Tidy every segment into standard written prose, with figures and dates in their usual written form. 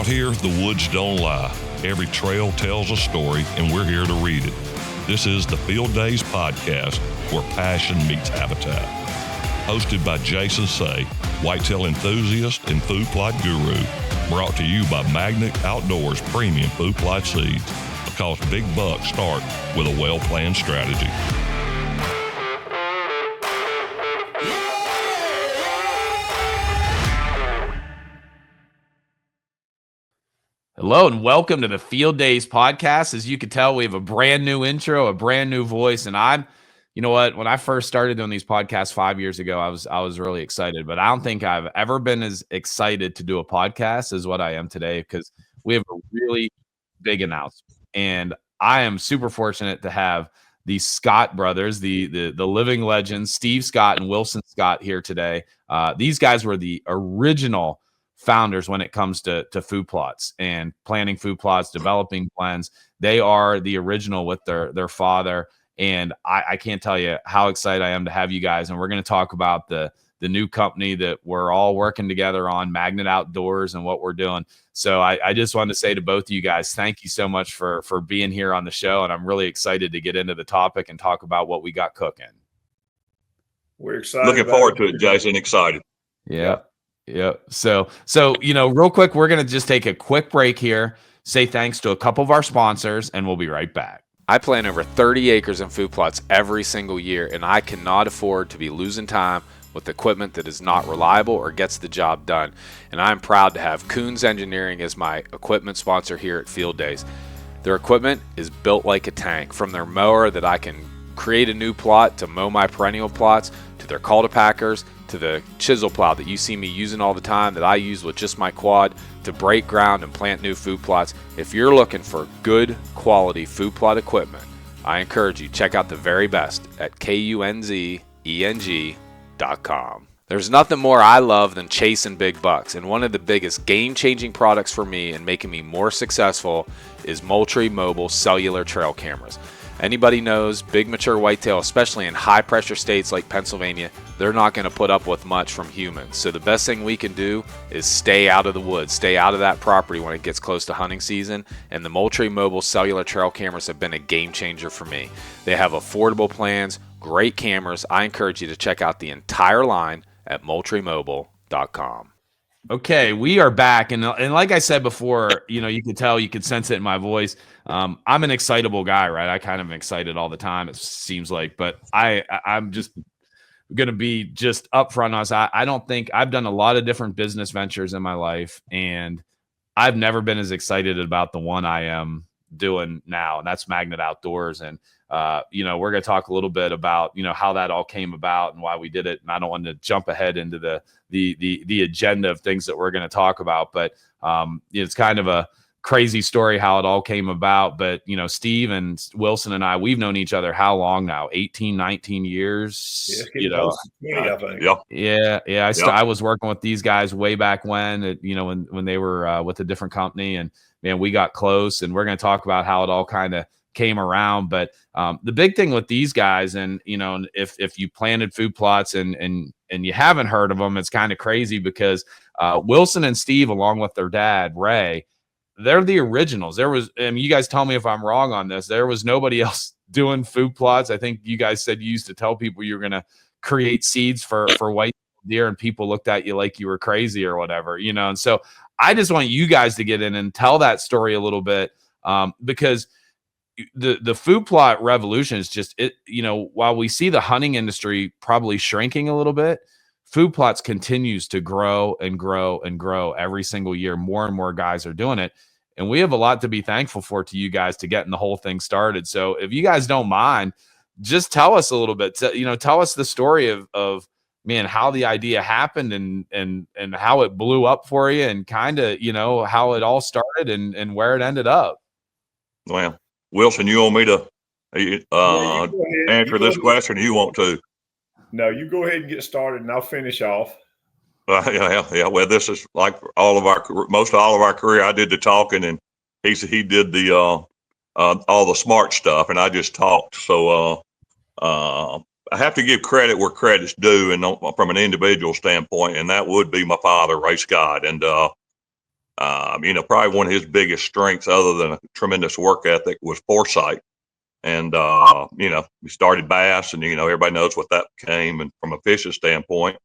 Out here, the woods don't lie. Every trail tells a story, and we're here to read it. This is the Field Days Podcast, where passion meets habitat. Hosted by Jason Say, whitetail enthusiast and food plot guru. Brought to you by Magnet Outdoors Premium Food Plot Seeds, because big bucks start with a well-planned strategy. Hello and welcome to the Field Days Podcast. As you can tell, we have a brand new intro, a brand new voice, and you know what? When I first started doing these podcasts 5 years ago, I was really excited, but I don't think I've ever been as excited to do a podcast as what I am today, because we have a really big announcement, and I am super fortunate to have the Scott brothers, the living legends, Steve Scott and Wilson Scott, here today. These guys were the original founders when it comes to food plots and planning food plots, developing blends. They are the original with their father. And I can't tell you how excited I am to have you guys. And we're going to talk about the new company that we're all working together on, Magnet Outdoors, and what we're doing. So I just wanted to say to both of you guys, thank you so much for being here on the show. And I'm really excited to get into the topic and talk about what we got cooking. We're excited. Looking forward to it, Jason. Excited. Yeah. So, real quick, we're going to just take a quick break here, say thanks to a couple of our sponsors, and we'll be right back. I plant over 30 acres in food plots every single year, and I cannot afford to be losing time with equipment that is not reliable or gets the job done. And I'm proud to have Coons Engineering as my equipment sponsor here at Field Days. Their equipment is built like a tank, from their mower that I can create a new plot to mow my perennial plots, to their cultipackers, to the chisel plow that you see me using all the time, that I use with just my quad to break ground and plant new food plots. If you're looking for good quality food plot equipment, I encourage you, check out the very best at KUNZENG.com. There's nothing more I love than chasing big bucks, and one of the biggest game-changing products for me and making me more successful is Moultrie Mobile cellular trail cameras. Anybody knows big mature whitetail, especially in high pressure states like Pennsylvania, they're not going to put up with much from humans. So the best thing we can do is stay out of the woods, stay out of that property when it gets close to hunting season. And the Moultrie Mobile cellular trail cameras have been a game changer for me. They have affordable plans, great cameras. I encourage you to check out the entire line at MoultrieMobile.com. Okay, we are back, and like I said before, you can tell, you can sense it in my voice. I'm an excitable guy, right? I kind of am excited all the time, it seems like, but I'm just going to be just upfront on us. I don't think I've done a lot of different business ventures in my life, and I've never been as excited about the one I am doing now, and that's Magnet Outdoors. And we're going to talk a little bit about how that all came about and why we did it. And I don't want to jump ahead into the agenda of things that we're going to talk about, but it's kind of a crazy story how it all came about. But Steve and Wilson and we've known each other how long now? 18, 19 years. Yeah, 20, I think. Yeah. I was working with these guys way back when, when they were with a different company, and man, we got close, and we're going to talk about how it all kind of came around. But the big thing with these guys, and if you planted food plots and you haven't heard of them, it's kind of crazy, because Wilson and Steve, along with their dad Ray, they're the originals. You guys tell me if I'm wrong on this, there was nobody else doing food plots. I think you guys said you used to tell people you were going to create seeds for white deer, and people looked at you like you were crazy or whatever, and so I just want you guys to get in and tell that story a little bit, because the food plot revolution is just it. While we see the hunting industry probably shrinking a little bit, food plots continues to grow and grow and grow every single year. More and more guys are doing it, and we have a lot to be thankful for to you guys to getting the whole thing started. So if you guys don't mind, just tell us a little bit. Tell us the story of man, how the idea happened and how it blew up for you, and kind of how it all started and where it ended up. Well, Wilson, you want me to answer this question, or you want to? No, you go ahead and get started, and I'll finish off. Yeah. Well, this is like most all of our career. I did the talking, and he did the all the smart stuff, and I just talked. So I have to give credit where credit's due, and from an individual standpoint, and that would be my father, Ray Scott. And Probably one of his biggest strengths, other than a tremendous work ethic, was foresight. And, we started Bass, and, everybody knows what that became, and from a fishing standpoint.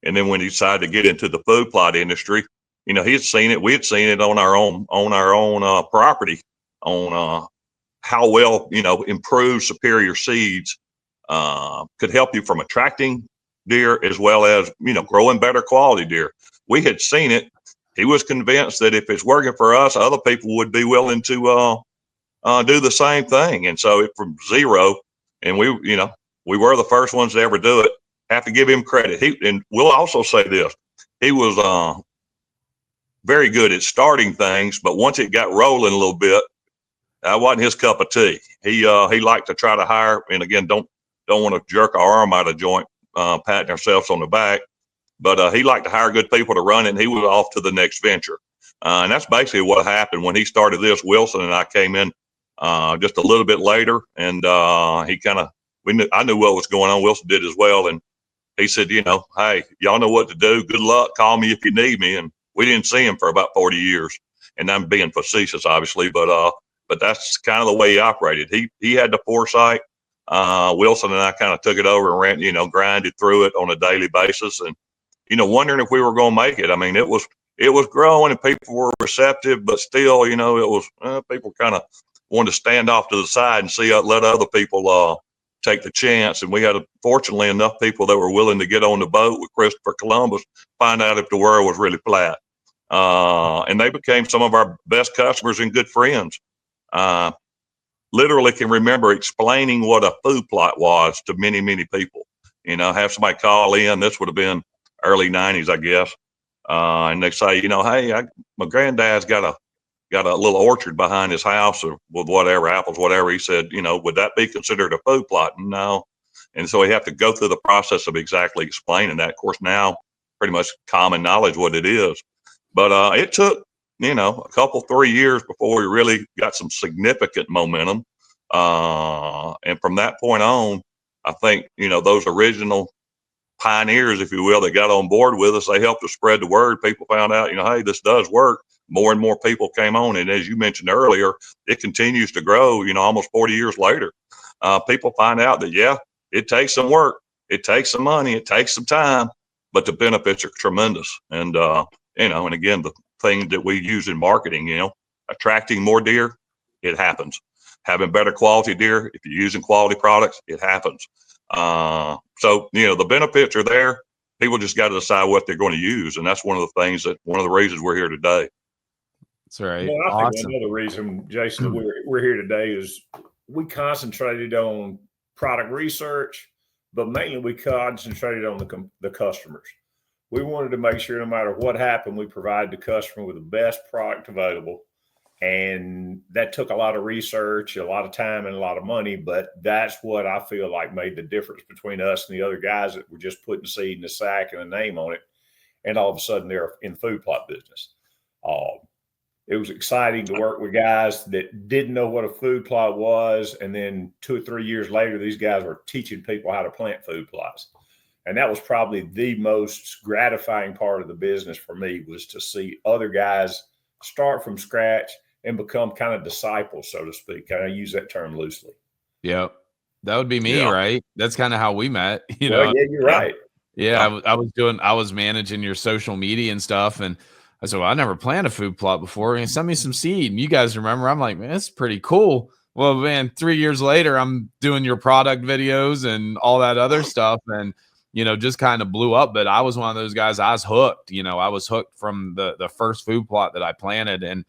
And then when he decided to get into the food plot industry, he had seen it. We had seen it on our own property, on how well, improved superior seeds could help you from attracting deer, as well as, growing better quality deer. We had seen it. He was convinced that if it's working for us, other people would be willing to do the same thing. And so from zero, and we were the first ones to ever do it. Have to give him credit. And we'll also say this: he was very good at starting things, but once it got rolling a little bit, that wasn't his cup of tea. He liked to try to hire, and again, don't want to jerk our arm out of joint, patting ourselves on the back, but he liked to hire good people to run it, and he was off to the next venture. And that's basically what happened when he started this. Wilson and I came in just a little bit later, and I knew what was going on. Wilson did as well, and he said, hey, y'all know what to do. Good luck. Call me if you need me. And we didn't see him for about 40 years. And I'm being facetious, obviously, but that's kind of the way he operated. He had the foresight. Wilson and I kind of took it over and ran, grinded through it on a daily basis, and wondering if we were going to make it. I mean, it was growing, and people were receptive, but still, it was people kind of wanted to stand off to the side and let other people take the chance. And we had, fortunately, enough people that were willing to get on the boat with Christopher Columbus, find out if the world was really flat. And they became some of our best customers and good friends. Literally can remember explaining what a food plot was to many, many people. Have somebody call in. This would have been early 90s, I guess. And they say, hey, my granddad's got a little orchard behind his house, or with whatever, apples, whatever. He said, would that be considered a food plot? No. And so we have to go through the process of exactly explaining that. Of course, now pretty much common knowledge what it is. But it took, a couple, 3 years before we really got some significant momentum. And from that point on, I think, those original pioneers, if you will, that got on board with us, they helped us spread the word. People found out, hey, this does work. More and more people came on. And as you mentioned earlier, it continues to grow, almost 40 years later. People find out that, yeah, it takes some work. It takes some money. It takes some time, but the benefits are tremendous. And, and again, the thing that we use in marketing, attracting more deer, it happens. Having better quality deer, if you're using quality products, it happens. So, the benefits are there. People just got to decide what they're going to use. And that's one of the reasons we're here today. That's right. Well, I think another reason, Jason, that we're here today is we concentrated on product research, but mainly we concentrated on the customers. We wanted to make sure no matter what happened, we provide the customer with the best product available. And that took a lot of research, a lot of time, and a lot of money. But that's what I feel like made the difference between us and the other guys that were just putting seed in the sack and a name on it. And all of a sudden they're in the food plot business. It was exciting to work with guys that didn't know what a food plot was. And then 2 or 3 years later, these guys were teaching people how to plant food plots. And that was probably the most gratifying part of the business for me, was to see other guys start from scratch and become kind of disciples, so to speak. I use that term loosely. Yep. That would be me, right? That's kind of how we met. Yeah, you're right. Yeah, I was managing your social media and stuff, and I said, well, I never planned a food plot before. And send me some seed. And you guys remember, I'm like, man, that's pretty cool. Well, man, 3 years later, I'm doing your product videos and all that other stuff. And, just kind of blew up. But I was one of those guys, I was hooked. I was hooked from the first food plot that I planted. And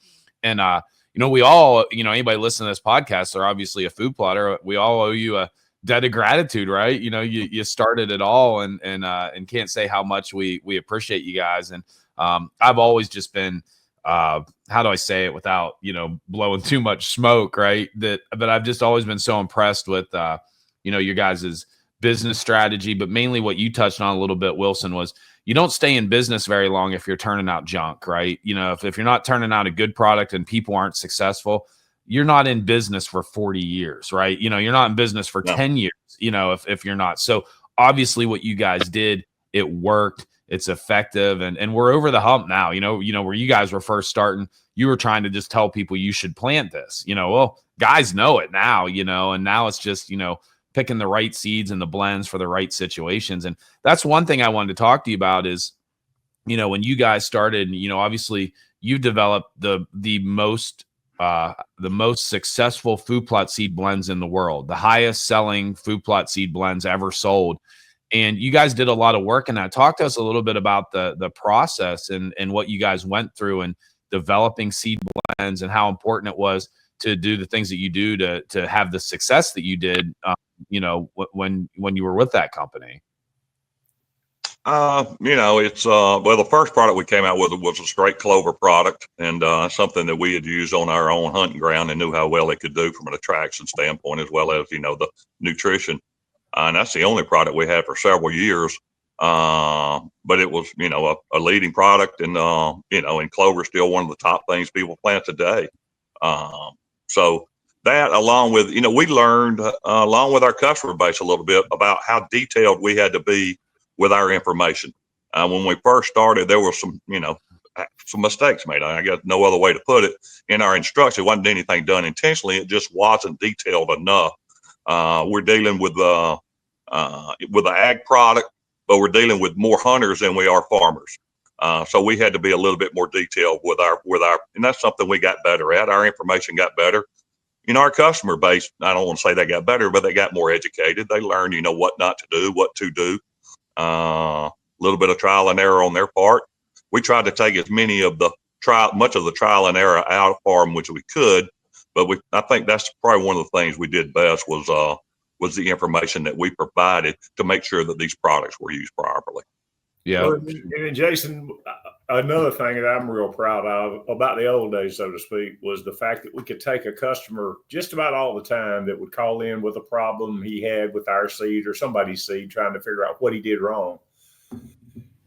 we all, anybody listening to this podcast, they're obviously a food plotter. We all owe you a debt of gratitude, right? You started it all, and can't say how much we appreciate you guys. And I've always just been, how do I say it without, blowing too much smoke, right? But I've just always been so impressed with, your guys' business strategy, but mainly what you touched on a little bit, Wilson, was you don't stay in business very long if you're turning out junk, right? If you're not turning out a good product and people aren't successful, you're not in business for 40 years, right? You're not in business for 10 years, if you're not. So obviously what you guys did, it worked. it's effective, and we're over the hump now. You know, where you guys were first starting, you were trying to just tell people you should plant this. You know, well, guys know it now, you know, and now it's just, you know, picking the right seeds and the blends for the right situations. And that's one thing I wanted to talk to you about is, you know, when you guys started, you know, obviously you developed the most successful food plot seed blends in the world, the highest selling food plot seed blends ever sold. And you guys did a lot of work in that. Talk to us a little bit about the process and what you guys went through in developing seed blends and how important it was to do the things that you do to have the success that you did, you know, when you were with that company. You know, it's well, the first product we came out with was a straight clover product, and something that we had used on our own hunting ground and knew how well it could do from an attraction standpoint, as well as, you know, the nutrition. And that's the only product we had for several years. But it was, you know, a leading product, and you know, and clover is still one of the top things people plant today. So that, along with, you know, we learned along with our customer base a little bit about how detailed we had to be with our information. When we first started, there were some, you know, some mistakes made. I guess no other way to put it. In our instruction, it wasn't anything done intentionally. It just wasn't detailed enough. We're dealing with the ag product, but we're dealing with more hunters than we are farmers. So we had to be a little bit more detailed with our, and that's something we got better at. Our information got better. You know, our customer base, I don't want to say they got better, but they got more educated. They learned, you know, what not to do, what to do. A little bit of trial and error on their part. We tried to take as much of the trial and error out for them, which we could, but I think that's probably one of the things we did best was the information that we provided to make sure that these products were used properly. Yeah. Well, and Jason, another thing that I'm real proud of about the old days, so to speak, was the fact that we could take a customer just about all the time that would call in with a problem he had with our seed or somebody's seed, trying to figure out what he did wrong.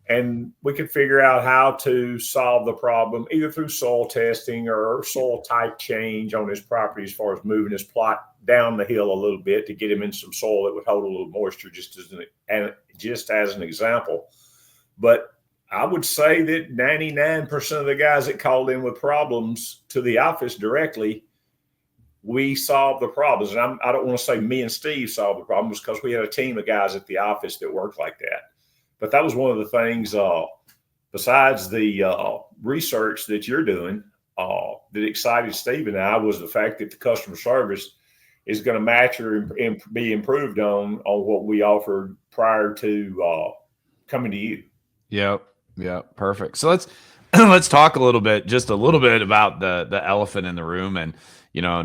And we could figure out how to solve the problem either through soil testing or soil type change on his property, as far as moving his plot down the hill a little bit to get him in some soil that would hold a little moisture, just as an example. But I would say that 99% of the guys that called in with problems to the office directly, we solved the problems. And I don't want to say me and Steve solved the problems, because we had a team of guys at the office that worked like that. But that was one of the things, besides the research that you're doing, that excited Steve and I, was the fact that the customer service is going to match or be improved on what we offered prior to coming to you. Yep. Yeah. Perfect. So let's talk a little bit about the elephant in the room. And, you know,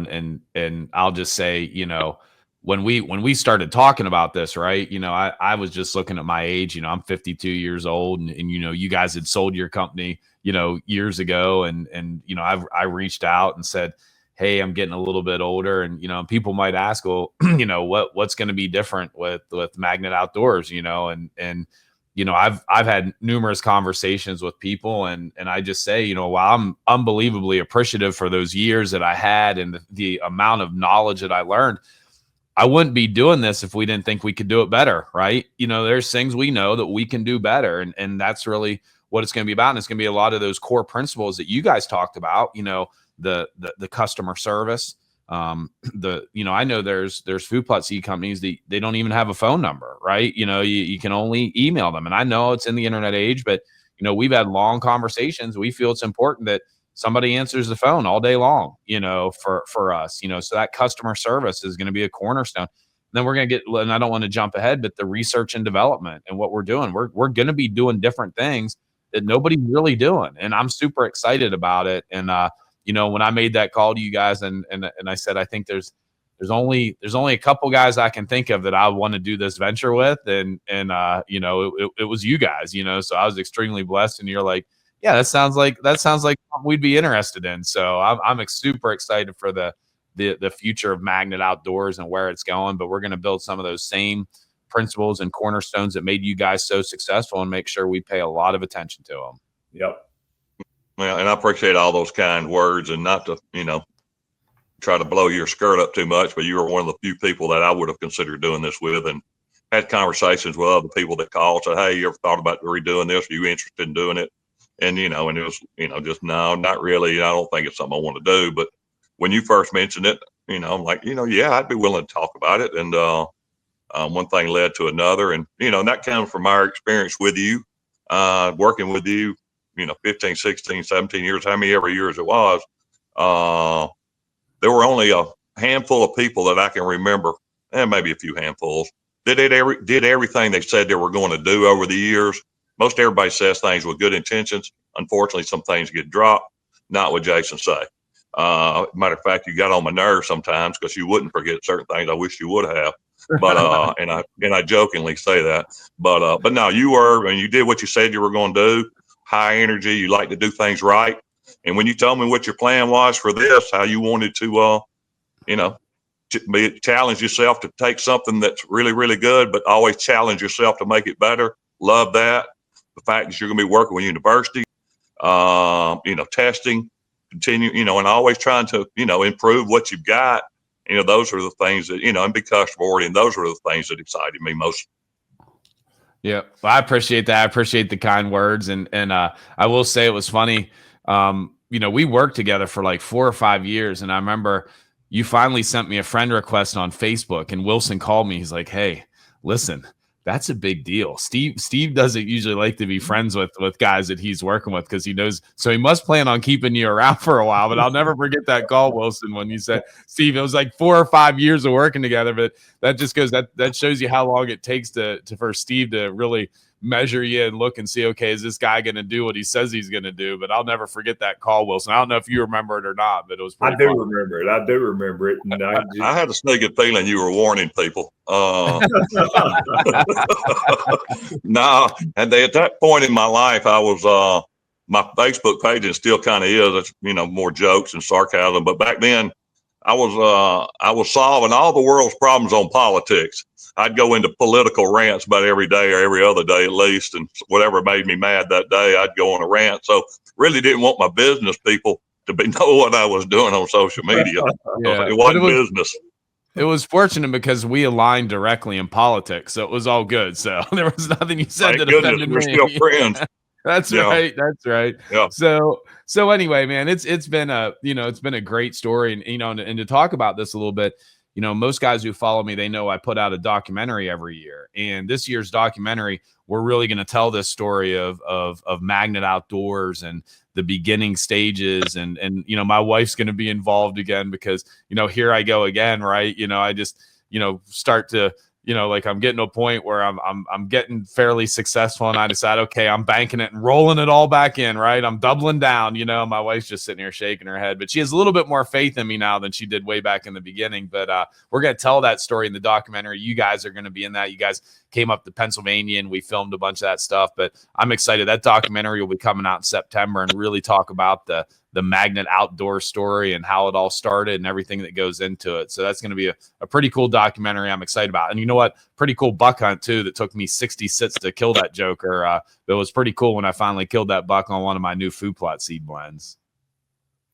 and I'll just say, you know, when we started talking about this, right, you know, I was just looking at my age. You know, I'm 52 years old, and you know, you guys had sold your company, you know, years ago, and you know, I reached out and said, hey, I'm getting a little bit older, and you know, people might ask, well, you know, what's going to be different with Magnet Outdoors, you know, and you know, I've had numerous conversations with people, and I just say, you know, while I'm unbelievably appreciative for those years that I had and the amount of knowledge that I learned, I wouldn't be doing this if we didn't think we could do it better, right? You know, there's things we know that we can do better, and that's really what it's going to be about. And it's going to be a lot of those core principles that you guys talked about, you know, the customer service. You know, I know there's food plot seed companies that they don't even have a phone number, right? You know, you can only email them. And I know it's in the internet age, but you know, we've had long conversations. We feel it's important that somebody answers the phone all day long, you know, for us, you know, so that customer service is going to be a cornerstone. And then we're going to get, and I don't want to jump ahead, but the research and development and what we're doing, we're going to be doing different things that nobody's really doing. And I'm super excited about it. And, you know, when I made that call to you guys and I said, I think there's only a couple guys I can think of that I want to do this venture with. And you know, it was you guys, you know, so I was extremely blessed. And you're like, yeah, that sounds like something we'd be interested in. So I'm super excited for the future of Magnet Outdoors and where it's going, but we're going to build some of those same principles and cornerstones that made you guys so successful and make sure we pay a lot of attention to them. Yep. Well, and I appreciate all those kind words, and not to, you know, try to blow your skirt up too much, but you were one of the few people that I would have considered doing this with. And had conversations with other people that called, said, "Hey, you ever thought about redoing this? Are you interested in doing it?" And, and it was, just, no, not really. I don't think it's something I want to do. But when you first mentioned it, I'm like, yeah, I'd be willing to talk about it. And one thing led to another. And, and that comes from our experience with you, working with you, 15, 16, 17 years, how many ever years it was. There were only a handful of people that I can remember, and maybe a few handfuls, that did everything they said they were going to do over the years. Most everybody says things with good intentions. Unfortunately, some things get dropped. Not what Jason say. Matter of fact, you got on my nerves sometimes because you wouldn't forget certain things. I wish you would have. But and I jokingly say that. But no, you were, and you did what you said you were going to do. High energy. You like to do things right. And when you told me what your plan was for this, how you wanted to, challenge yourself to take something that's really, really good, but always challenge yourself to make it better. Love that. The fact that you're going to be working with university, testing, continue, and always trying to, improve what you've got. Those are the things that, and be customer oriented. Those are the things that excited me most. Yeah, well, I appreciate that. I appreciate the kind words. And I will say it was funny. We worked together for like 4 or 5 years. And I remember you finally sent me a friend request on Facebook, and Wilson called me. He's like, "Hey, listen, that's a big deal. Steve doesn't usually like to be friends with guys that he's working with because he knows. So he must plan on keeping you around for a while." But I'll never forget that call, Wilson, when you said, "Steve, it was like 4 or 5 years of working together." But that just goes, that shows you how long it takes for Steve to really measure you and look and see, okay, is this guy going to do what he says he's going to do? But I'll never forget that call, Wilson. I don't know if you remember it or not, but it was pretty fun. Remember it. I do remember it. And I had a sneaking feeling you were warning people. No, and at that point in my life, I was, my Facebook page, and still kind of is, more jokes and sarcasm. But back then I was solving all the world's problems on politics. I'd go into political rants about every day or every other day at least, and whatever made me mad that day, I'd go on a rant. So really didn't want my business people to know what I was doing on social media. Yeah. It wasn't business. It was fortunate because we aligned directly in politics, so it was all good. So there was nothing you said that offended me. We're still friends. That's right. That's right. Yeah. So anyway, man, it's been a great story, and to talk about this a little bit. Most guys who follow me, they know I put out a documentary every year. And this year's documentary, we're really going to tell this story of Magnet Outdoors and the beginning stages. And my wife's going to be involved again because, here I go again, right? I just, start to, like I'm getting to a point where I'm getting fairly successful, and I decide, okay, I'm banking it and rolling it all back in, right? I'm doubling down, my wife's just sitting here shaking her head, but she has a little bit more faith in me now than she did way back in the beginning. But we're going to tell that story in the documentary. You guys are going to be in that. You guys came up to Pennsylvania and we filmed a bunch of that stuff, but I'm excited. That documentary will be coming out in September and really talk about the Magnet Outdoor story and how it all started and everything that goes into it. So that's going to be a pretty cool documentary I'm excited about. And you know what? Pretty cool buck hunt too that took me 60 sits to kill that joker. It was pretty cool when I finally killed that buck on one of my new food plot seed blends.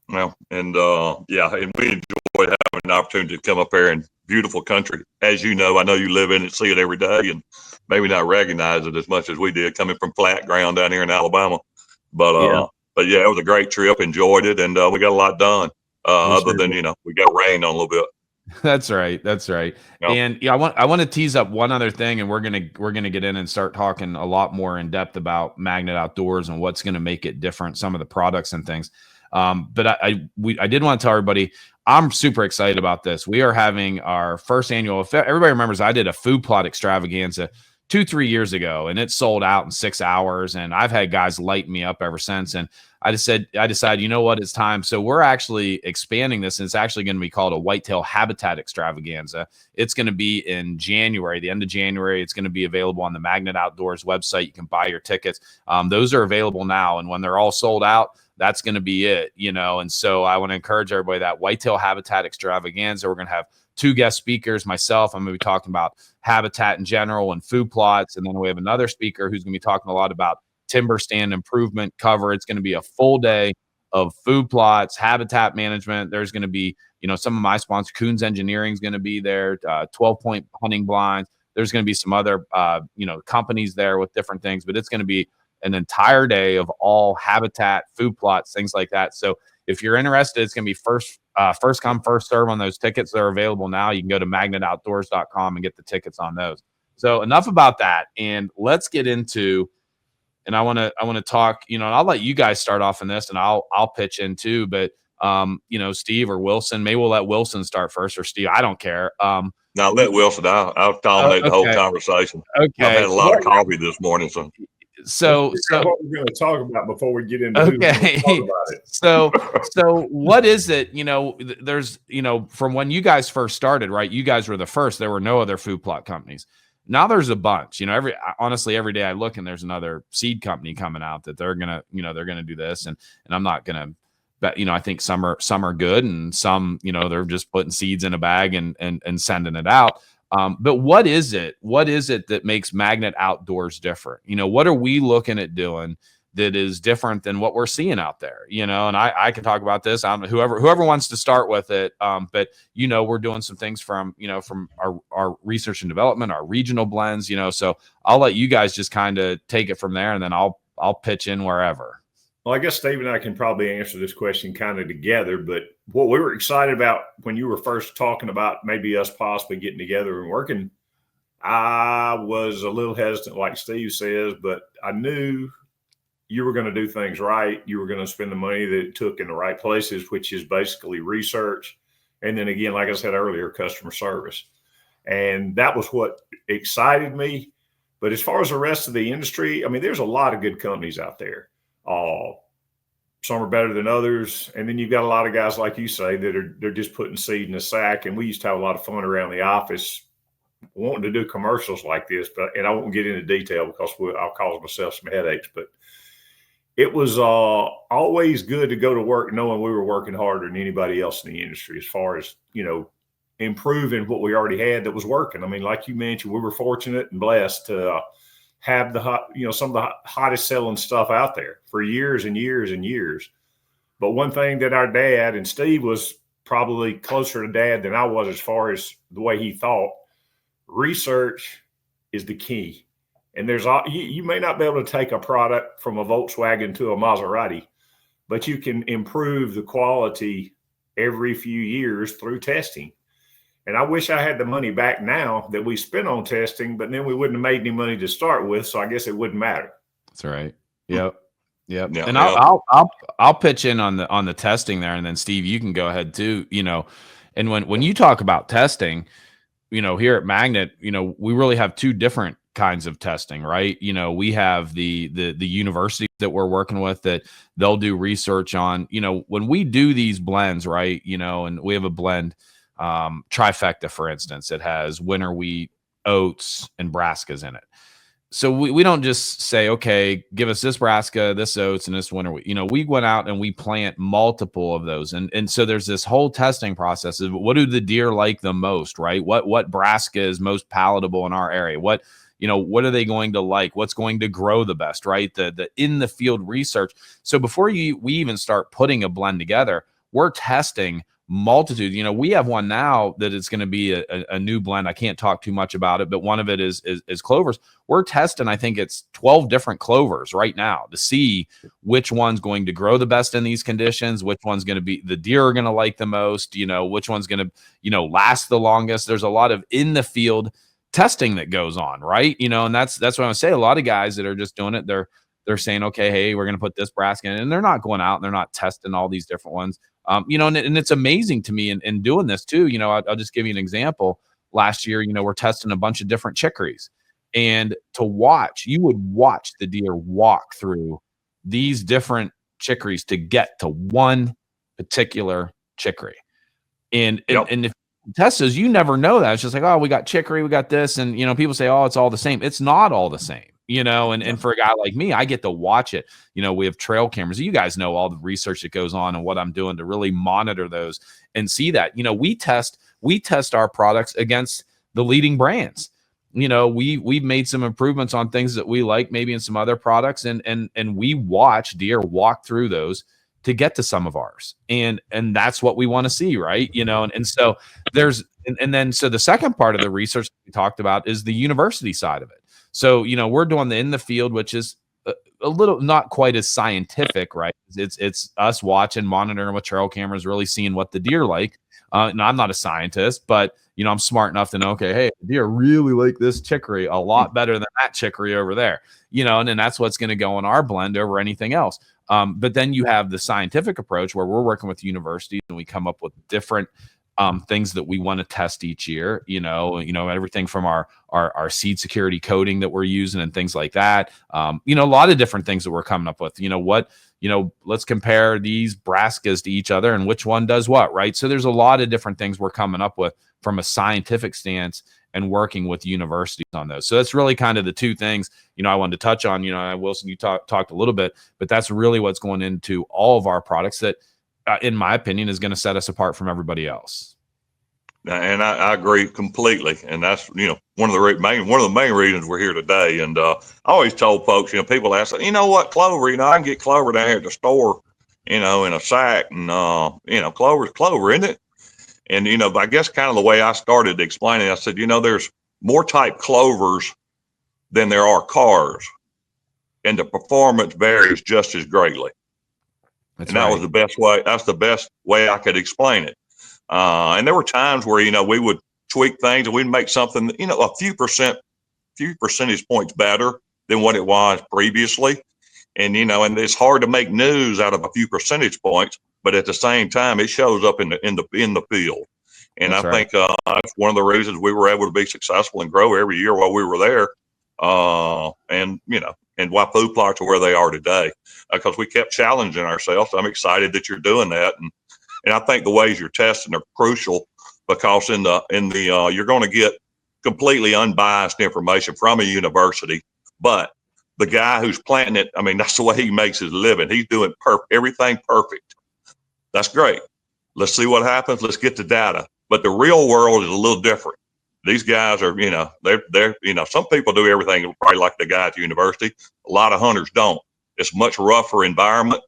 Well, and and we enjoyed having an opportunity to come up here in beautiful country. As you know, I know you live in it, see it every day, and maybe not recognize it as much as we did coming from flat ground down here in Alabama. But yeah, it was a great trip. Enjoyed it, and we got a lot done. Other than we got rained on a little bit. That's right. That's right. Yep. And I want to tease up one other thing, and we're gonna get in and start talking a lot more in depth about Magnet Outdoors and what's gonna make it different, some of the products and things. But I did want to tell everybody I'm super excited about this. We are having our first annual. If everybody remembers, I did a food plot extravaganza 2-3 years ago, and it sold out in 6 hours. And I've had guys light me up ever since. And I decided, you know what, it's time. So we're actually expanding this, and it's actually going to be called a whitetail habitat extravaganza. It's going to be in January, the end of January. It's going to be available on the Magnet Outdoors website. You can buy your tickets. Those are available now. And when they're all sold out, that's going to be it, And so I want to encourage everybody that whitetail habitat extravaganza. We're going to have 2 guest speakers, myself. I'm going to be talking about habitat in general and food plots. And then we have another speaker who's going to be talking a lot about timber stand improvement cover. It's going to be a full day of food plots, habitat management. There's going to be, some of my sponsors, Coons Engineering is going to be there, 12-point hunting blinds. There's going to be some other, companies there with different things, but it's going to be an entire day of all habitat, food plots, things like that. So if you're interested, it's going to be first come, first serve on those tickets. They're available now. You can go to magnetoutdoors.com and get the tickets on those. So enough about that. And let's get into, and I want to talk, and I'll let you guys start off in this and I'll pitch in too, but Steve or Wilson, maybe we'll let Wilson start first, or Steve. I don't care. Now let Wilson. I'll dominate the whole conversation. Okay. I've had a lot of coffee this morning, so what we're going to talk about before we get into okay. Talk about it. So what is it? There's from when you guys first started, right? You guys were the first. There were no other food plot companies. Now there's a bunch. Every day I look and there's another seed company coming out that they're gonna do this, and I'm not gonna. But I think some are good, and some they're just putting seeds in a bag and sending it out. But what is it? What is it that makes Magnet Outdoors different? What are we looking at doing that is different than what we're seeing out there? And I can talk about this. Whoever wants to start with it. But we're doing some things from our research and development, our regional blends. So I'll let you guys just kind of take it from there, and then I'll pitch in wherever. Well, I guess Steve and I can probably answer this question kind of together, but what we were excited about when you were first talking about maybe us possibly getting together and working, I was a little hesitant, like Steve says, but I knew you were going to do things right. You were going to spend the money that it took in the right places, which is basically research. And then again, like I said earlier, customer service. And that was what excited me. But as far as the rest of the industry, I mean, there's a lot of good companies out there. Some are better than others, and then you've got a lot of guys, like you say, that they're just putting seed in a sack. And we used to have a lot of fun around the office wanting to do commercials like this, and I won't get into detail because I'll cause myself some headaches. But it was always good to go to work knowing we were working harder than anybody else in the industry as far as improving what we already had that was working. I mean, like you mentioned, we were fortunate and blessed to have some of the hottest selling stuff out there for years and years and years. But one thing that our dad, and Steve was probably closer to dad than I was as far as the way he thought, research is the key. And you may not be able to take a product from a Volkswagen to a Maserati, but you can improve the quality every few years through testing. And I wish I had the money back now that we spent on testing, but then we wouldn't have made any money to start with. So I guess it wouldn't matter. That's right. Yep. Yeah, and yeah. I'll pitch in on the testing there, and then Steve, you can go ahead too. And when you talk about testing, here at Magnet, we really have two different kinds of testing, right? We have the universities that we're working with that they'll do research on. When we do these blends, right? And we have a blend. Trifecta, for instance, it has winter wheat, oats, and brassicas in it. So we don't just say, okay, give us this brassica, this oats, and this winter wheat. We went out and we plant multiple of those. And so there's this whole testing process of what do the deer like the most, right? What brassica is most palatable in our area? What are they going to like? What's going to grow the best, right? The in the field research. So before we even start putting a blend together, we're testing multitude. We have one now that it's going to be a new blend. I can't talk too much about it, but one of it is clovers. We're testing, I think it's 12 different clovers right now to see which one's going to grow the best in these conditions, which one's going to be the deer are going to like the most, which one's going to, last the longest. There's a lot of in the field testing that goes on, right? And that's what I would say. A lot of guys that are just doing it, they're saying, okay, hey, we're going to put this brassica in, and they're not going out and they're not testing all these different ones. And it's amazing to me in doing this too. I'll just give you an example. Last year, we're testing a bunch of different chicories, and you would watch the deer walk through these different chicories to get to one particular chicory. And if you test those, you never know that. It's just like, oh, we got chicory, we got this. And, people say, oh, it's all the same. It's not all the same. And for a guy like me, I get to watch it. We have trail cameras. You guys know all the research that goes on and what I'm doing to really monitor those and see that. We test our products against the leading brands. We've made some improvements on things that we like, maybe in some other products, and we watch deer walk through those to get to some of ours. And that's what we want to see, right? And so there's, and then, so the second part of the research we talked about is the university side of it. So, we're doing the in the field, which is a little not quite as scientific, right? It's us watching, monitoring with trail cameras, really seeing what the deer like. And I'm not a scientist, but I'm smart enough to know, okay, hey, the deer really like this chicory a lot better than that chicory over there, and then that's what's going to go in our blend over anything else. But then you have the scientific approach where we're working with universities and we come up with different things that we want to test each year, everything from our seed security coding that we're using and things like that. A lot of different things that we're coming up with, let's compare these brassicas to each other and which one does what, right? So there's a lot of different things we're coming up with from a scientific stance and working with universities on those. So that's really kind of the two things, I wanted to touch on, Wilson, you talked a little bit, but that's really what's going into all of our products that, in my opinion, is going to set us apart from everybody else. And I agree completely. And that's, one of the main reasons we're here today. And I always told folks, people ask, what, clover, I can get clover down here at the store, in a sack, and, clover's clover, isn't it? And, but I guess kind of the way I started explaining, I said, there's more type clovers than there are cars, and the performance varies just as greatly. That was the best way. That's the best way I could explain it. And there were times where, we would tweak things and we'd make something, a few percentage points better than what it was previously. And, and it's hard to make news out of a few percentage points, but at the same time, it shows up in the field. And I think that's one of the reasons we were able to be successful and grow every year while we were there. And why food plots are where they are today, because we kept challenging ourselves. I'm excited that you're doing that. And I think the ways you're testing are crucial, because in the you're going to get completely unbiased information from a university, but the guy who's planting it, that's the way he makes his living. He's doing everything perfect. That's great. Let's see what happens. Let's get the data. But the real world is a little different. These guys are, they're some people do everything probably like the guy at the university. A lot of hunters don't. It's much rougher environment,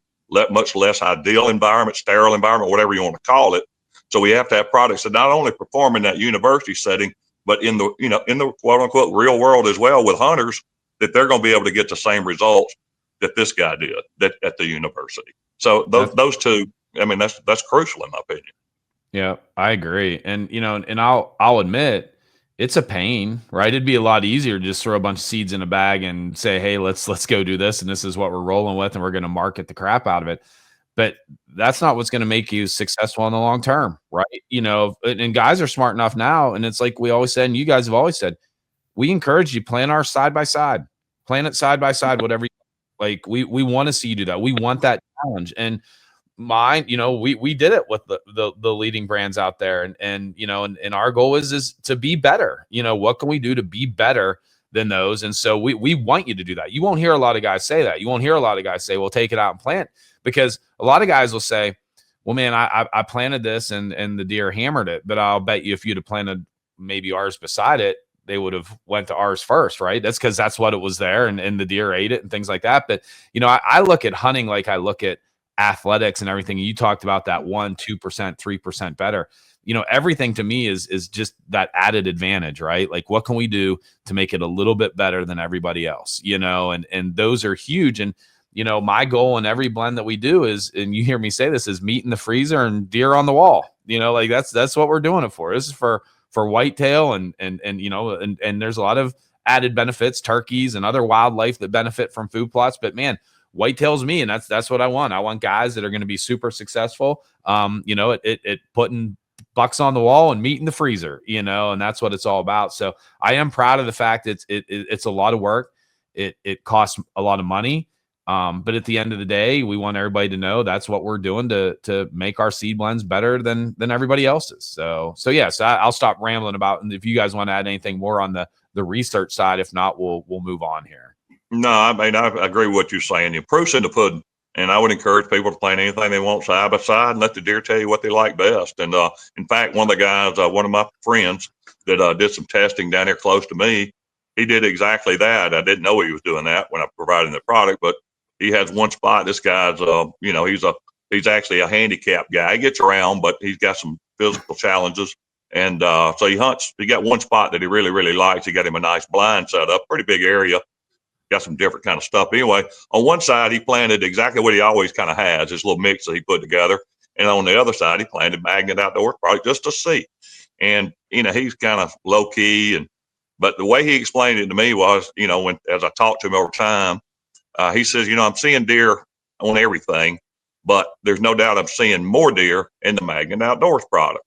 much less ideal environment, sterile environment, whatever you want to call it. So we have to have products that not only perform in that university setting, but in the quote unquote real world as well with hunters, that they're going to be able to get the same results that this guy did at the university. So those two, that's crucial in my opinion. Yeah, I agree. And, and I'll admit, it's a pain, right? It'd be a lot easier to just throw a bunch of seeds in a bag and say, hey, let's go do this. And this is what we're rolling with. And we're going to market the crap out of it. But that's not what's going to make you successful in the long term, right? And guys are smart enough now. And it's like we always said, and you guys have always said, we encourage you, plan our side by side, plan it side by side, whatever. Like we want to see you do that. We want that challenge. And mine, we did it with the leading brands out there, and our goal is to be better. What can we do to be better than those? And so we want you to do that. You won't hear a lot of guys say that. You won't hear a lot of guys say, well, take it out and plant, because a lot of guys will say, well, man, I planted this and the deer hammered it, but I'll bet you if you'd have planted maybe ours beside it, they would have went to ours first, right? That's because that's what it was there, and the deer ate it and things like that. But I look at hunting like I look at athletics and everything. You talked about that 1%, 2%, 3% better. Everything to me is just that added advantage, right? Like, what can we do to make it a little bit better than everybody else? And those are huge. And my goal in every blend that we do is, and you hear me say this, is meat in the freezer and deer on the wall. Like that's what we're doing it for. This is for whitetail and there's a lot of added benefits, turkeys and other wildlife that benefit from food plots. But man, whitetail's me, and that's what I want. I want guys that are going to be super successful. It putting bucks on the wall and meat in the freezer, and that's what it's all about. So I am proud of the fact it's a lot of work. It costs a lot of money. But at the end of the day, we want everybody to know that's what we're doing to make our seed blends better than everybody else's. So yes, I'll stop rambling about. And if you guys want to add anything more on the research side, if not, we'll move on here. No, I agree with what you're saying. The proof's in the pudding, and I would encourage people to plant anything they want side by side and let the deer tell you what they like best. And in fact, one of the guys, one of my friends that did some testing down here close to me, he did exactly that. I didn't know he was doing that when I provided the product, but he has one spot. This guy's, he's he's actually a handicapped guy. He gets around, but he's got some physical challenges. And so he hunts. He got one spot that he really, really likes. He got him a nice blind set up, pretty big area. Got some different kind of stuff. Anyway, on one side, he planted exactly what he always kind of has, this little mix that he put together. And on the other side, he planted Magnet Outdoors product just to see. And, he's kind of low key. But the way he explained it to me was, as I talked to him over time, he says, I'm seeing deer on everything, but there's no doubt I'm seeing more deer in the Magnet Outdoors product.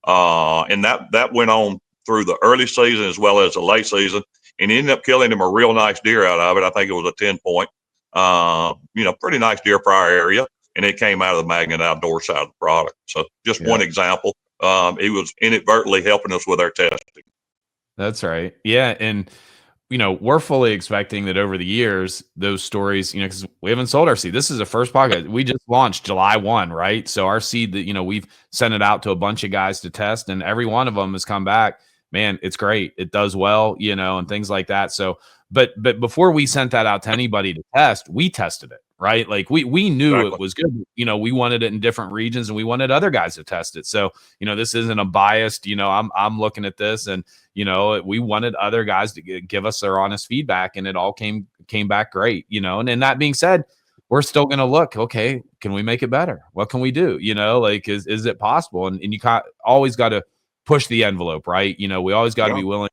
And that went on through the early season as well as the late season, and he ended up killing him a real nice deer out of it. I think it was a 10-point, pretty nice deer prior area, and it came out of the Magnet Outdoor side of the product. So just one example. He was inadvertently helping us with our testing. That's right. Yeah. And, we're fully expecting that over the years, those stories, because we haven't sold our seed. This is the first podcast. We just launched July 1, right? So our seed that, we've sent it out to a bunch of guys to test, and every one of them has come back, man, it's great. It does well, and things like that. So, but before we sent that out to anybody to test, we tested it, right? Like we knew Exactly. It was good. We wanted it in different regions, and we wanted other guys to test it. So, this isn't a biased, I'm looking at this, and, we wanted other guys to give us their honest feedback, and it all came back great, and then that being said, we're still going to look, okay, can we make it better? What can we do? Is it possible? And you always got to push the envelope, right? We always got to be willing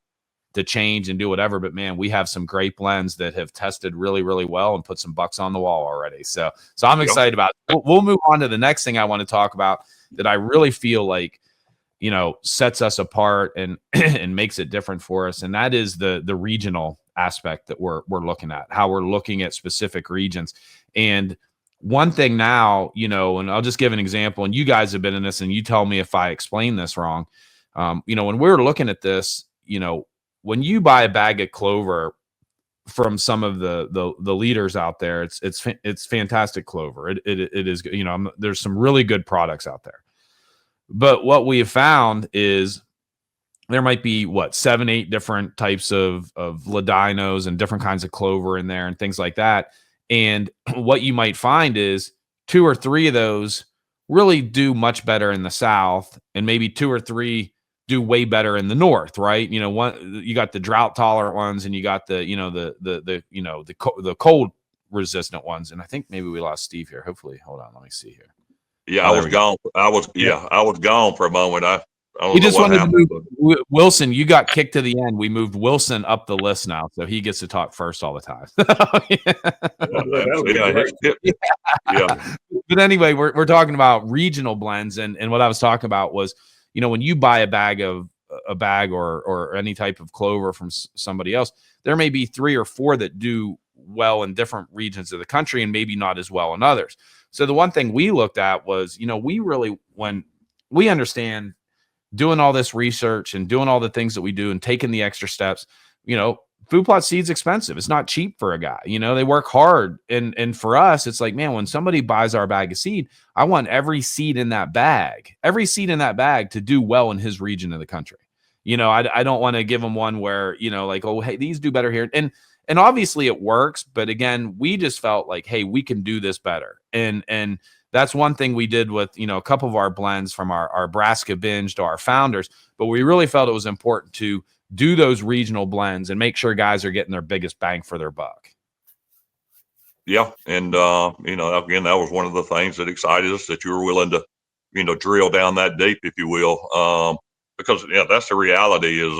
to change and do whatever, but man, we have some great blends that have tested really, really well and put some bucks on the wall already. So I'm excited about it. We'll move on to the next thing I want to talk about that I really feel like, sets us apart and and makes it different for us. And that is the regional aspect that we're looking at, how we're looking at specific regions. And one thing now, and I'll just give an example, and you guys have been in this, and you tell me if I explain this wrong. When we're looking at this, when you buy a bag of clover from some of the leaders out there, it's fantastic clover. It is, there's some really good products out there. But what we have found is there might be 7, 8 different types of ladinos and different kinds of clover in there and things like that. And what you might find is 2 or 3 of those really do much better in the South, and maybe 2 or 3 do way better in the North, right? You got the drought tolerant ones, and you got the cold resistant ones. And I think maybe we lost Steve here. Hopefully, hold on, let me see here. Yeah, I was gone. I was gone for a moment. I don't We know just what wanted to happened, move Wilson. You got kicked to the end. We moved Wilson up the list now, so he gets to talk first all the time. yeah. But anyway, we're talking about regional blends, and what I was talking about was, when you buy a bag or any type of clover from somebody else, there may be 3 or 4 that do well in different regions of the country and maybe not as well in others. So the one thing we looked at was, we really, when we understand doing all this research and doing all the things that we do and taking the extra steps, food plot seed's expensive. It's not cheap for a guy. They work hard. And for us, it's like, man, when somebody buys our bag of seed, I want every seed in that bag to do well in his region of the country. I don't want to give them one where, oh, hey, these do better here. And obviously it works. But again, we just felt like, hey, we can do this better. And that's one thing we did with, a couple of our blends from our Brassica binge to our founders. But we really felt it was important to do those regional blends and make sure guys are getting their biggest bang for their buck. Yeah. And, again, that was one of the things that excited us, that you were willing to, drill down that deep, if you will. Because, that's the reality is,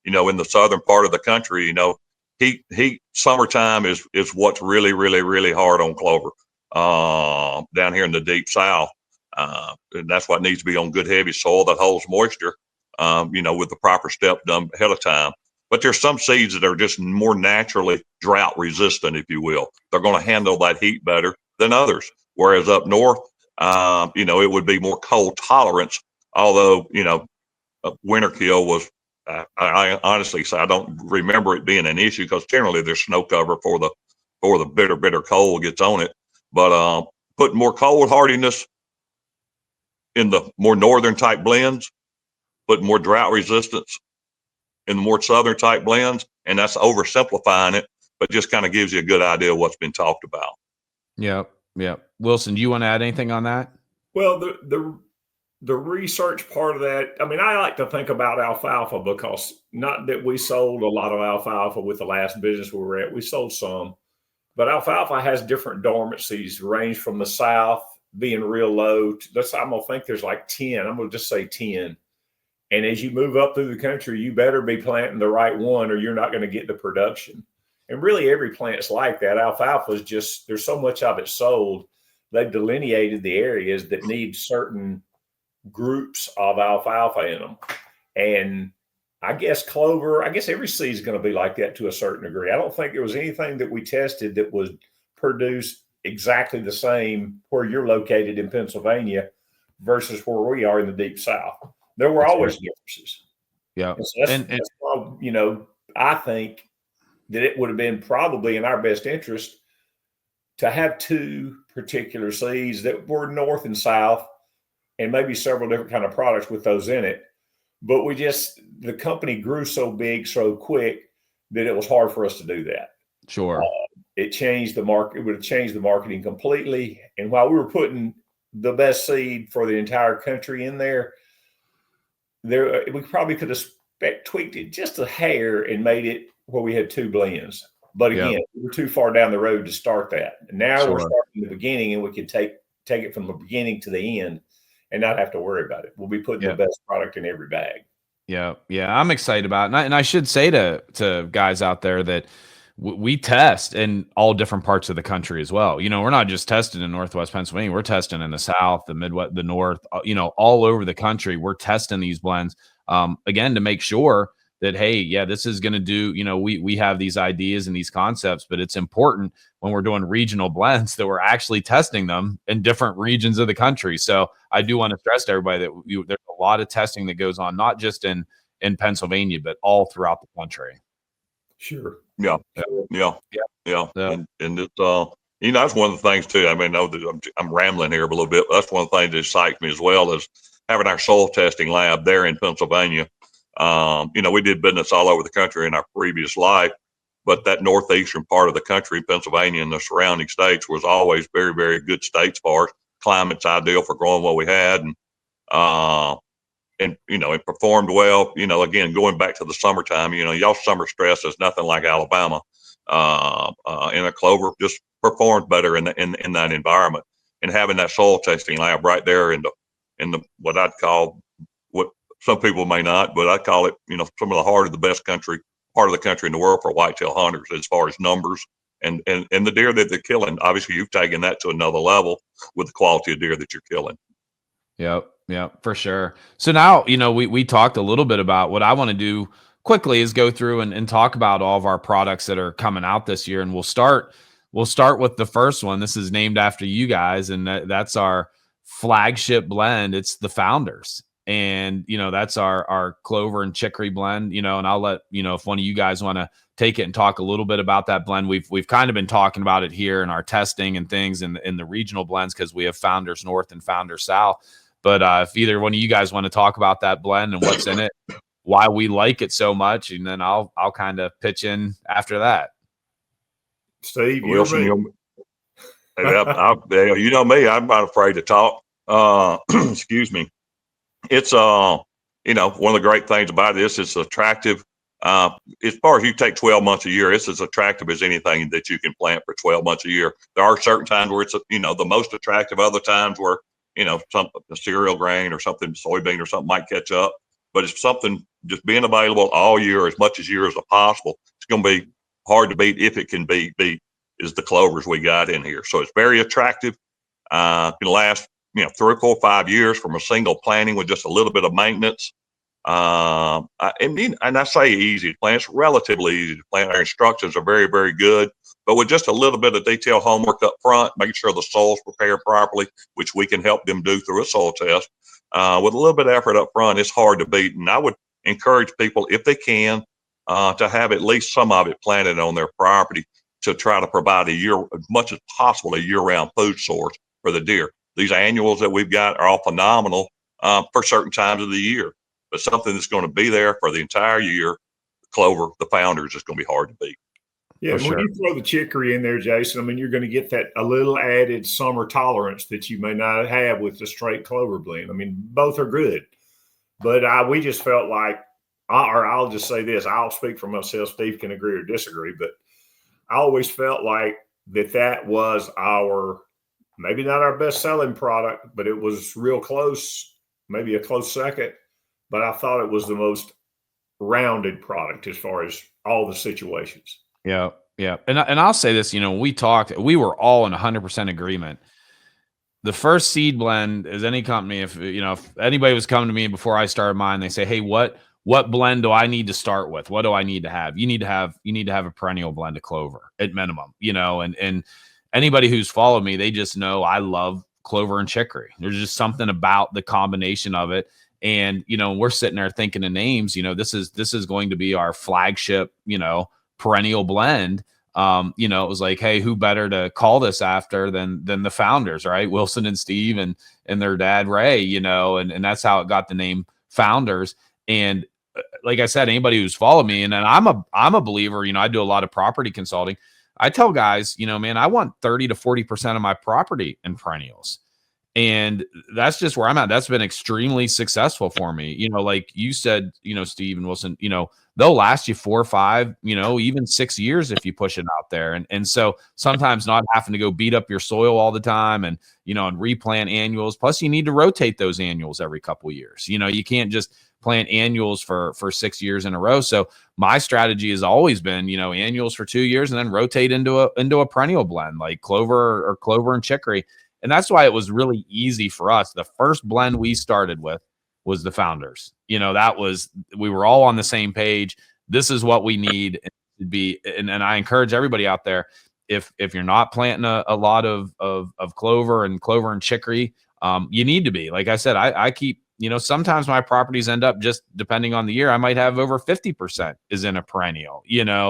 in the southern part of the country, heat summertime is what's really, really, really hard on clover. Down here in the deep South. And that's what needs to be on good, heavy soil that holds moisture, with the proper step done ahead of time. But there's some seeds that are just more naturally drought resistant, if you will. They're going to handle that heat better than others. Whereas up north, it would be more cold tolerance. Although, winter kill was, I honestly say I don't remember it being an issue, because generally there's snow cover for the bitter cold gets on it. But put more cold hardiness in the more northern type blends, put more drought resistance in the more southern type blends, and that's oversimplifying it, but just kind of gives you a good idea of what's been talked about. Yep. Wilson, do you want to add anything on that? Well, the research part of that, I mean, I like to think about alfalfa because not that we sold a lot of alfalfa with the last business we were at. We sold some, but alfalfa has different dormancies, range from the south being real low. I'm going to think there's like 10. I'm going to just say 10. And as you move up through the country, you better be planting the right one or you're not going to get the production. And really every plant's like that. Alfalfa is just, there's so much of it sold. They've delineated the areas that need certain groups of alfalfa in them. And I guess clover, I guess every seed is going to be like that to a certain degree. I don't think there was anything that we tested that was produced exactly the same where you're located in Pennsylvania versus where we are in the deep south. There were always differences. Yeah. And so that's why, you know, I think that it would have been probably in our best interest to have two particular seeds that were north and south and maybe several different kind of products with those in it. But the company grew so big, so quick that it was hard for us to do that. Sure. It changed the market. It would have changed the marketing completely. And while we were putting the best seed for the entire country in there, we probably could have tweaked it just a hair and made it where we had two blends. But again, we were too far down the road to start that. And now we're starting the beginning, and we can take it from the beginning to the end and not have to worry about it. We'll be putting the best product in every bag. Yeah. I'm excited about it. And I should say to guys out there that we test in all different parts of the country as well. You know, we're not just testing in Northwest Pennsylvania. We're testing in the South, the Midwest, the North, you know, all over the country. We're testing these blends, again, to make sure that, hey, yeah, this is going to do, you know, we have these ideas and these concepts, but it's important when we're doing regional blends that we're actually testing them in different regions of the country. So I do want to stress to everybody that there's a lot of testing that goes on, not just in Pennsylvania, but all throughout the country. Sure. Yeah. And it's, you know, that's one of the things too. I mean, I know that I'm rambling here a little bit, but that's one of the things that excites me as well is having our soil testing lab there in Pennsylvania. You know, we did business all over the country in our previous life, but that northeastern part of the country, Pennsylvania and the surrounding states, was always very, very good states for us. Climate's ideal for growing what we had. And, you know, it performed well. You know, again, going back to the summertime, you know, y'all's summer stress is nothing like Alabama. And the clover just performed better in that environment. And having that soil testing lab right there in the what I'd call, what some people may not, but I call it, you know, some of the part of the country in the world for whitetail hunters as far as numbers and the deer that they're killing. Obviously, you've taken that to another level with the quality of deer that you're killing. Yeah, for sure. So now, you know, we talked a little bit about what I want to do quickly is go through and talk about all of our products that are coming out this year. And we'll start with the first one. This is named after you guys, and that's our flagship blend. It's the Founders. And, you know, that's our clover and chicory blend, you know, and I'll let, you know, if one of you guys want to take it and talk a little bit about that blend. We've kind of been talking about it here in our testing and things in the regional blends, because we have Founders North and Founders South. But if either one of you guys want to talk about that blend and what's in it, why we like it so much, and then I'll kind of pitch in after that. Steve, Wilson, you know me, I'm not afraid to talk. Excuse me. It's you know, one of the great things about this, it's attractive. As far as you take 12 months a year, it's as attractive as anything that you can plant for 12 months a year. There are certain times where it's, you know, the most attractive, other times where, you know, a cereal grain or something, soybean or something might catch up. But it's something just being available all year, as much as year as possible. It's going to be hard to beat, if it can be beat, is the clovers we got in here. So it's very attractive. Can last, you know, 3 or 4 or 5 years from a single planting with just a little bit of maintenance. And I say easy to plant. It's relatively easy to plant. Our instructions are very, very good. But with just a little bit of detailed homework up front, making sure the soil's prepared properly, which we can help them do through a soil test, with a little bit of effort up front, it's hard to beat. And I would encourage people, if they can, to have at least some of it planted on their property to try to provide as much as possible, a year-round food source for the deer. These annuals that we've got are all phenomenal for certain times of the year. But something that's going to be there for the entire year, clover, the Founders, is going to be hard to beat. Yeah, For when sure. you throw the chicory in there, Jason, I mean, you're going to get that a little added summer tolerance that you may not have with the straight clover blend. I mean, both are good, but we just felt like, or I'll just say this, I'll speak for myself. Steve can agree or disagree, but I always felt like that was our, maybe not our best selling product, but it was real close, maybe a close second. But I thought it was the most rounded product as far as all the situations. Yeah. Yeah. And I'll say this, when we talked, we were all in 100% agreement. The first seed blend is any company. If anybody was coming to me before I started mine, they say, "Hey, what blend do I need to start with? What do I need to have?" You need to have a perennial blend of clover at minimum, and anybody who's followed me, they just know I love clover and chicory. There's just something about the combination of it. And, we're sitting there thinking of names, this is going to be our flagship, perennial blend. It was like, hey, who better to call this after than the founders, right? Wilson and Steve and their dad, Ray, and that's how it got the name Founders. And like I said, anybody who's followed me, and I'm a believer, I do a lot of property consulting. I tell guys, man, I want 30 to 40% of my property in perennials. And that's just where I'm at. That's been extremely successful for me. Like you said, Steve and Wilson, they'll last you 4 or 5, even 6 years if you push it out there. And so sometimes not having to go beat up your soil all the time and replant annuals. Plus you need to rotate those annuals every couple of years. You can't just plant annuals for 6 years in a row. So my strategy has always been, annuals for 2 years and then rotate into a perennial blend like clover and chicory. And that's why it was really easy for us. The first blend we started with was the Founders. We were all on the same page. This is what we need to be. And I encourage everybody out there, if you're not planting a lot of clover and chicory, you need to be. Like I said, I keep, sometimes my properties end up, just depending on the year, I might have over 50% is in a perennial,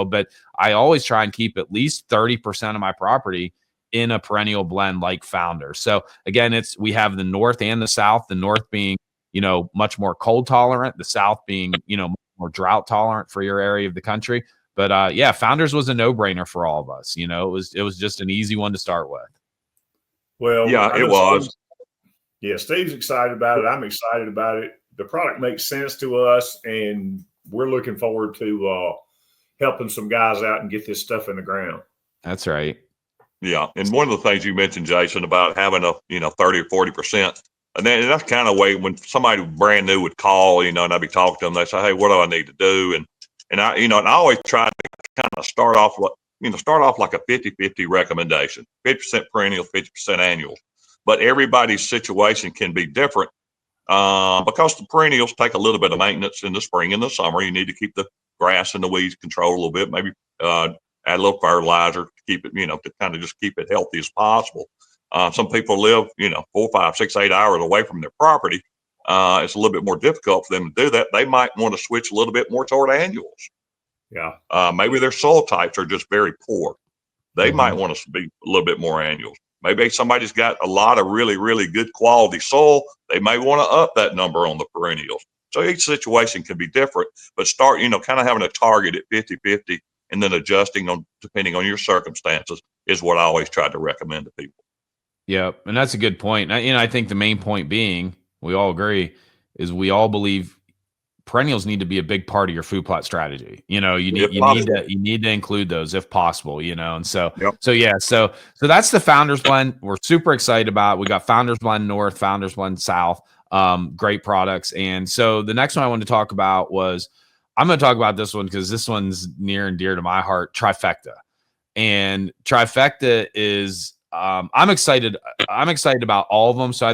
but I always try and keep at least 30% of my property in a perennial blend like Founders. So again, we have the North and the South, the North being, much more cold tolerant, the South being, more drought tolerant for your area of the country. But Founders was a no-brainer for all of us. It was just an easy one to start with. Well, yeah, it was. Steve's excited about it. I'm excited about it. The product makes sense to us, and we're looking forward to helping some guys out and get this stuff in the ground. That's right. Yeah. And one of the things you mentioned, Jason, about having a, 30 or 40%, and that's kind of way when somebody brand new would call, and I'd be talking to them, they say, hey, what do I need to do? And I, and I always try to kind of start off like a 50-50 recommendation, 50% perennial, 50% annual. But everybody's situation can be different because the perennials take a little bit of maintenance in the spring and the summer. You need to keep the grass and the weeds controlled a little bit, maybe add a little fertilizer to keep it, to kind of just keep it healthy as possible. Some people live, 4, 5, 6, 8 hours away from their property. It's a little bit more difficult for them to do that. They might want to switch a little bit more toward annuals. Yeah. Maybe their soil types are just very poor. They might want to be a little bit more annuals. Maybe somebody's got a lot of really, really good quality soil. They may want to up that number on the perennials. So each situation can be different, but start, kind of having a target at 50-50 and then adjusting on depending on your circumstances is what I always try to recommend to people. Yeah. And that's a good point. I think the main point being, we all agree, is we all believe perennials need to be a big part of your food plot strategy. You need to include those if possible, and so, so that's the Founders blend. We're super excited about it. We got Founders blend North, Founders blend South, great products. And so the next one I wanted to talk about was, I'm going to talk about this one because this one's near and dear to my heart, Trifecta. And Trifecta is, I'm excited about all of them. So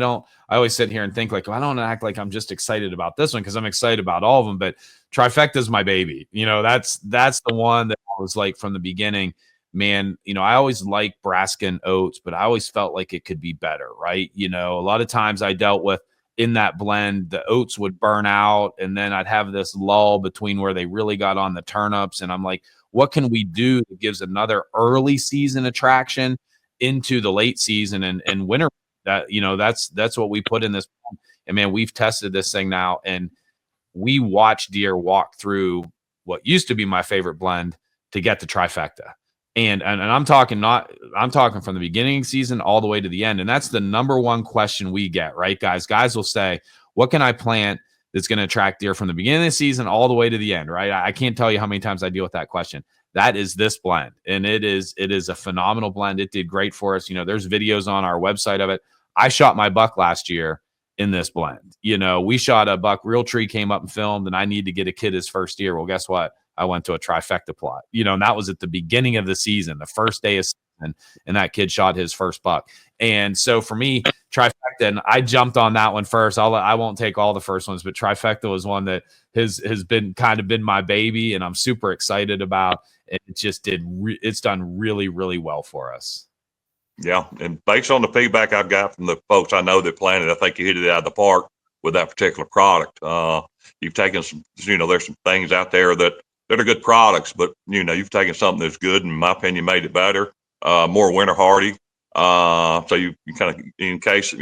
I always sit here and think like, well, I don't act like I'm just excited about this one because I'm excited about all of them, but Trifecta is my baby. That's the one that I was like from the beginning, man, I always liked Brassica and oats, but I always felt like it could be better. Right. A lot of times I dealt with in that blend, the oats would burn out and then I'd have this lull between where they really got on the turnips. And I'm like, what can we do that gives another early season attraction into the late season and winter? That that's what we put in this. And man, we've tested this thing now, and we watched deer walk through what used to be my favorite blend to get the Trifecta. And I'm talking from the beginning of the season all the way to the end. And that's the number one question we get, right, guys? Guys will say, what can I plant that's going to attract deer from the beginning of the season all the way to the end, right? I can't tell you how many times I deal with that question. That is this blend. And it is a phenomenal blend. It did great for us. There's videos on our website of it. I shot my buck last year in this blend. We shot a buck, Realtree came up and filmed, and I need to get a kid his first deer. Well, guess what? I went to a trifecta plot, and that was at the beginning of the season, the first day of season, and that kid shot his first buck. And so for me, trifecta, and I jumped on that one first. I won't take all the first ones, but trifecta was one that has been my baby, and I'm super excited about. It just it's done really, really well for us. Yeah, and based on the feedback I've got from the folks I know that planted, I think you hit it out of the park with that particular product. You've taken some, there's some things out there that are good products, but you've taken something that's good, and in my opinion, made it better, more winter hardy. So you kind of, in case,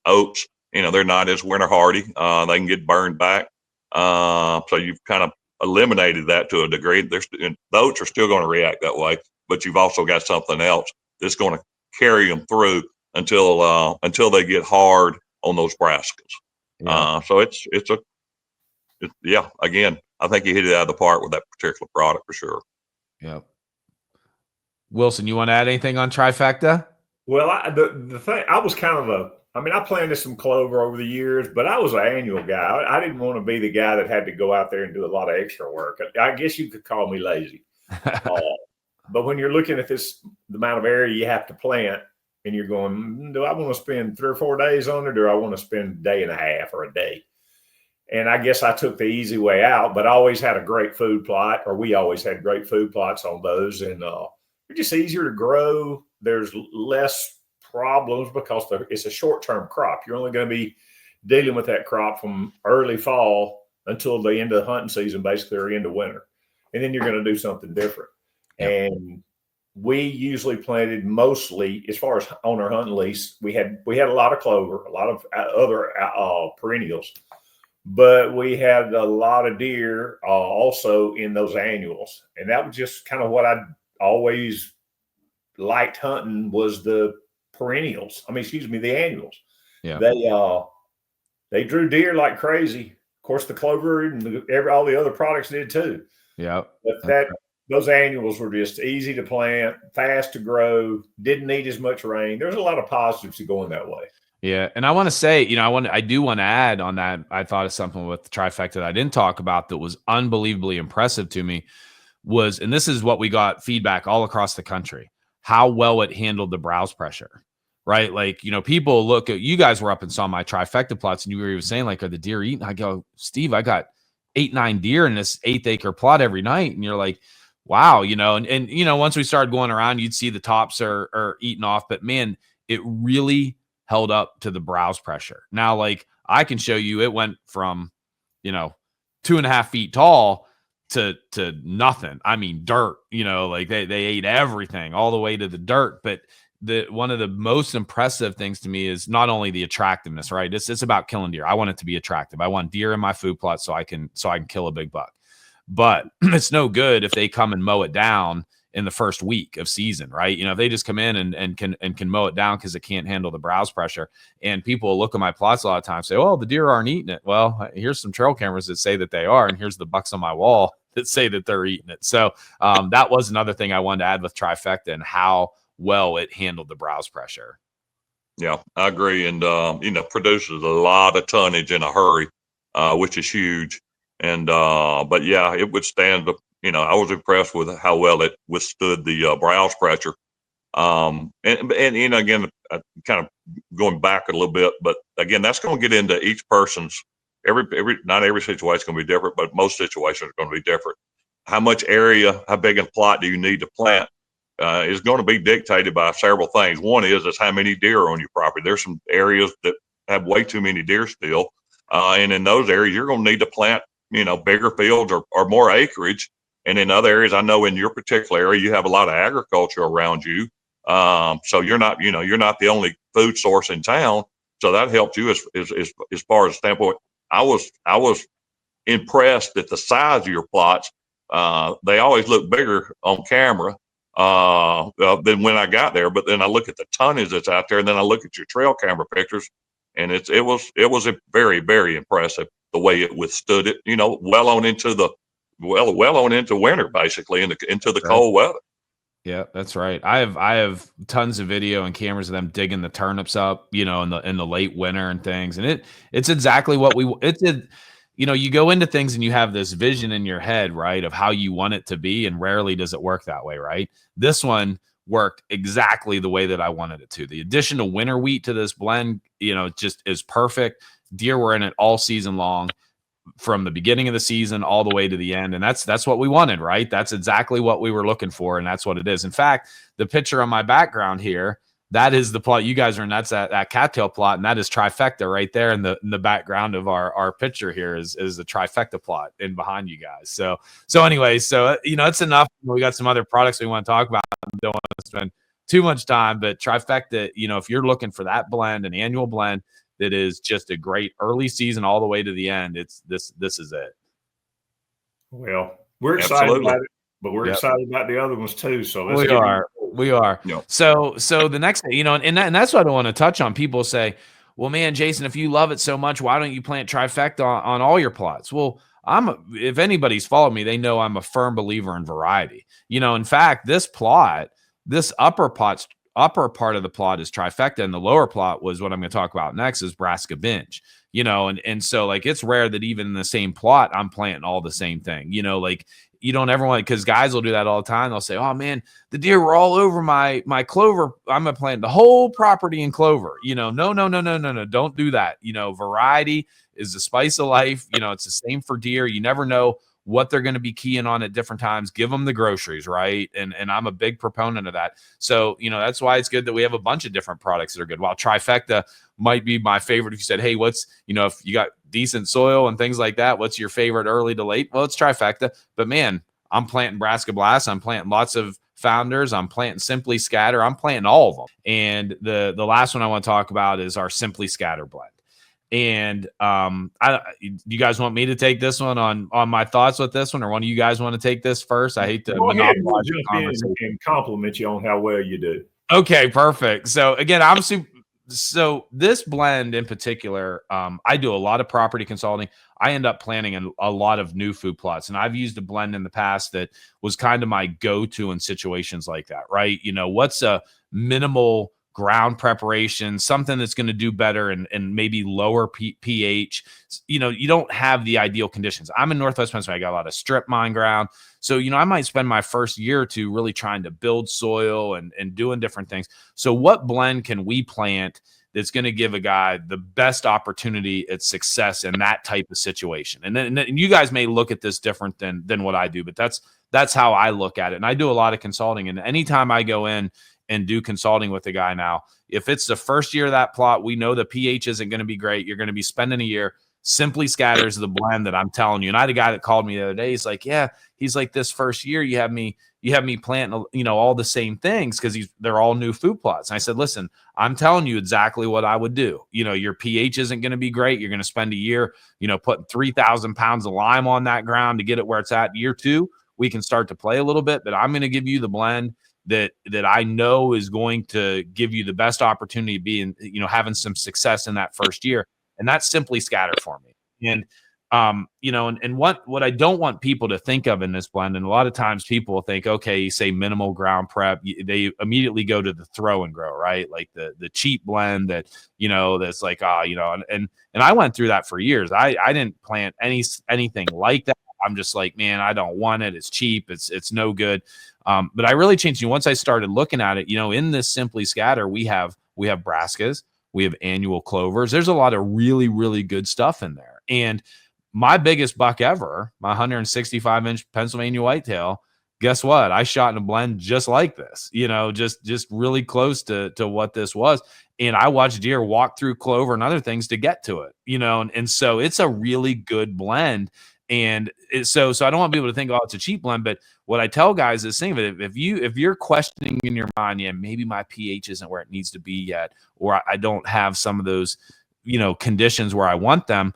oats, they're not as winter hardy. They can get burned back. So you've kind of eliminated that to a degree. The oats are still going to react that way, but you've also got something else that's going to carry them through until they get hard on those brassicas. Yeah. So again, I think you hit it out of the park with that particular product for sure. Yep. Wilson, you want to add anything on trifecta? Well, the thing, I was kind of I planted some clover over the years, but I was an annual guy. I didn't want to be the guy that had to go out there and do a lot of extra work. I guess you could call me lazy. But when you're looking at the amount of area you have to plant, and you're going, do I want to spend 3 or 4 days on it, or do I want to spend a day and a half or a day? And I guess I took the easy way out, but I always had a great food plot, or we always had great food plots on those. And they're just easier to grow. There's less problems because it's a short-term crop. You're only going to be dealing with that crop from early fall until the end of the hunting season, basically, or into winter. And then you're going to do something different. And we usually planted mostly, as far as on our hunting lease, we had a lot of clover, a lot of other perennials, but we had a lot of deer also in those annuals. And that was just kind of what I always liked hunting, was the perennials. The annuals. Yeah. They drew deer like crazy. Of course, the clover and all the other products did too. Yeah. But those annuals were just easy to plant, fast to grow, didn't need as much rain. There's a lot of positives to going that way. Yeah. And I want to say, I do want to add on that. I thought of something with the trifecta that I didn't talk about that was unbelievably impressive to me and this is what we got feedback all across the country, how well it handled the browse pressure, right? Like, people look at, you guys were up and saw my trifecta plots, and you were even saying, like, are the deer eating? I go, Steve, I got 8-9 deer in this 1/8-acre plot every night. And you're like, wow, and once we started going around, you'd see the tops are eaten off, but man, it really held up to the browse pressure. Now, like, I can show you, it went from, 2.5 feet tall to nothing. Dirt, like they ate everything all the way to the dirt. But one of the most impressive things to me is not only the attractiveness, right? It's about killing deer. I want it to be attractive. I want deer in my food plot so I can kill a big buck. But it's no good if they come and mow it down in the first week of season, right? If they just come in and can mow it down because it can't handle the browse pressure. And people will look at my plots a lot of times, say, "Oh, the deer aren't eating it." Well, here's some trail cameras that say that they are, and here's the bucks on my wall that say that they're eating it. So that was another thing I wanted to add with trifecta, and how well it handled the browse pressure. Yeah, I agree. And produces a lot of tonnage in a hurry, which is huge. And but yeah, it withstands I was impressed with how well it withstood the browse pressure. And again, kind of going back a little bit, but again, that's going to get into each person's not every situation is going to be different, but most situations are going to be different. How much area, how big a plot do you need to plant is going to be dictated by several things. One is how many deer are on your property. There's some areas that have way too many deer still. And in those areas, you're going to need to plant, bigger fields or more acreage. And in other areas, I know in your particular area, you have a lot of agriculture around you. So you're not the only food source in town. So that helped you as far as the standpoint. I was impressed at the size of your plots. They always look bigger on camera, than when I got there. But then I look at the tonnage that's out there, and then I look at your trail camera pictures, and it was a very, very impressive the way it withstood it. Well on into winter, basically, into the cold weather. Yeah, that's right. I have tons of video and cameras of them digging the turnips up, in the late winter and things. And it's exactly what you go into things and you have this vision in your head, right, of how you want it to be, and rarely does it work that way, right? This one worked exactly the way that I wanted it to. The addition of winter wheat to this blend, just is perfect. Deer were in it all season long, from the beginning of the season all the way to the end. And that's what we wanted, right? That's exactly what we were looking for. And that's what it is. In fact, the picture on my background here, that is the plot you guys are in. That's that cattail plot. And that is trifecta right there in the background of our picture here is the trifecta plot in behind you guys. So anyway, it's enough. We got some other products we want to talk about. I don't want to spend too much time, but trifecta, if you're looking for that blend, an annual blend, that is just a great early season all the way to the end. This is it. Well, we're excited about it, but we're excited about the other ones too. So we are. Yep. So the next thing, and that's what I want to touch on. People say, well, man, Jason, if you love it so much, why don't you plant trifecta on all your plots? Well, if anybody's followed me, they know I'm a firm believer in variety. In fact, this plot, this upper part of the plot is trifecta, and the lower plot was what I'm going to talk about next is Brassica Binge, and so like it's rare that even in the same plot I'm planting all the same thing, like you don't ever want, because guys will do that all the time. They'll say, oh man, the deer were all over my clover. I'm going to plant the whole property in clover. No, don't do that. Variety is the spice of life. It's the same for deer. You never know what they're going to be keying on at different times. Give them the groceries, right? And I'm a big proponent of that. So, that's why it's good that we have a bunch of different products that are good. While trifecta might be my favorite. If you said, hey, what's, if you got decent soil and things like that, what's your favorite early to late? Well, it's trifecta. But man, I'm planting Brassica Blast. I'm planting lots of Founders. I'm planting Simply Scatter. I'm planting all of them. And the last one I want to talk about is our Simply Scatter blend. And you guys want me to take this one on my thoughts with this one, or one of you guys want to take this first? I hate to monopolize the conversation and compliment you on how well you do. Okay, perfect. So again, so this blend in particular, I do a lot of property consulting. I end up planning a lot of new food plots, and I've used a blend in the past that was kind of my go-to in situations like that, right? What's a minimal ground preparation, something that's going to do better and maybe lower pH. You don't have the ideal conditions. I'm in Northwest Pennsylvania. I got a lot of strip mine ground. So, I might spend my first year or two really trying to build soil and doing different things. So what blend can we plant that's going to give a guy the best opportunity at success in that type of situation? And then you guys may look at this different than what I do, but that's how I look at it. And I do a lot of consulting. And anytime I go in and do consulting with a guy now, if it's the first year of that plot, we know the pH isn't going to be great. You're going to be spending a year. Simply Scatters the blend that I'm telling you. And I had a guy that called me the other day. He's like, yeah, he's like, this first year you have me planting, all the same things because they're all new food plots. And I said, listen, I'm telling you exactly what I would do. Your pH isn't going to be great. You're going to spend a year, putting 3,000 pounds of lime on that ground to get it where it's at. Year two, we can start to play a little bit, but I'm going to give you the blend that I know is going to give you the best opportunity to be in, having some success in that first year. And that's Simply Scatter for me. And, and what I don't want people to think of in this blend, and a lot of times people think, okay, you say minimal ground prep, they immediately go to the throw and grow, right? Like the cheap blend that, that's like, and I went through that for years. I didn't plant anything like that. I'm just like, man, I don't want it. It's cheap. It's no good. But I really changed. Once I started looking at it, in this Simply Scatter, we have brassicas, we have annual clovers. There's a lot of really, really good stuff in there. And my biggest buck ever, my 165-inch Pennsylvania whitetail, guess what? I shot in a blend just like this, just really close to what this was. And I watched deer walk through clover and other things to get to it, and so it's a really good blend. And so I don't want people to think, oh, it's a cheap blend. But what I tell guys is, think of it, if you're questioning in your mind, yeah, maybe my pH isn't where it needs to be yet, or I don't have some of those, conditions where I want them.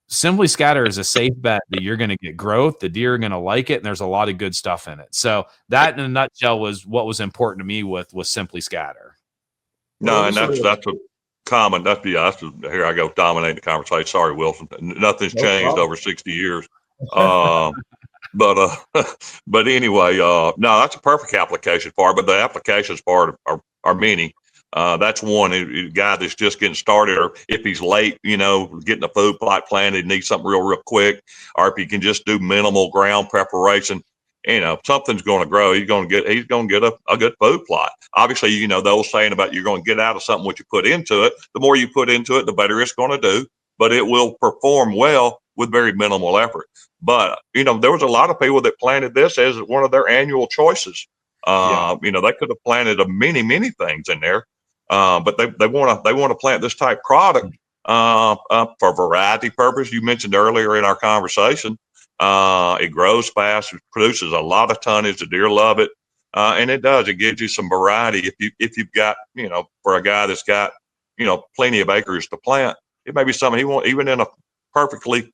Simply Scatter is a safe bet that you're going to get growth. The deer are going to like it, and there's a lot of good stuff in it. So that, in a nutshell, was what was important to me with Simply Scatter. No, and that's a common. Here I go dominating the conversation. Sorry, Wilson. Nothing's changed over 60 years. But anyway, no, that's a perfect application for it. But the applications part are many. That's one a guy that's just getting started, or if he's late, getting a food plot planted, needs something real quick, or if he can just do minimal ground preparation, something's going to grow. He's going to get a good food plot. Obviously, the old saying about you're going to get out of something what you put into it. The more you put into it, the better it's going to do, but it will perform well with very minimal effort. But, there was a lot of people that planted this as one of their annual choices. They could have planted many things in there. But they want to plant this type product for variety purpose. You mentioned earlier in our conversation, it grows fast, it produces a lot of tonnage. The deer love it, and it does. It gives you some variety. If you've got for a guy that's got plenty of acres to plant, it may be something he won't even in a perfectly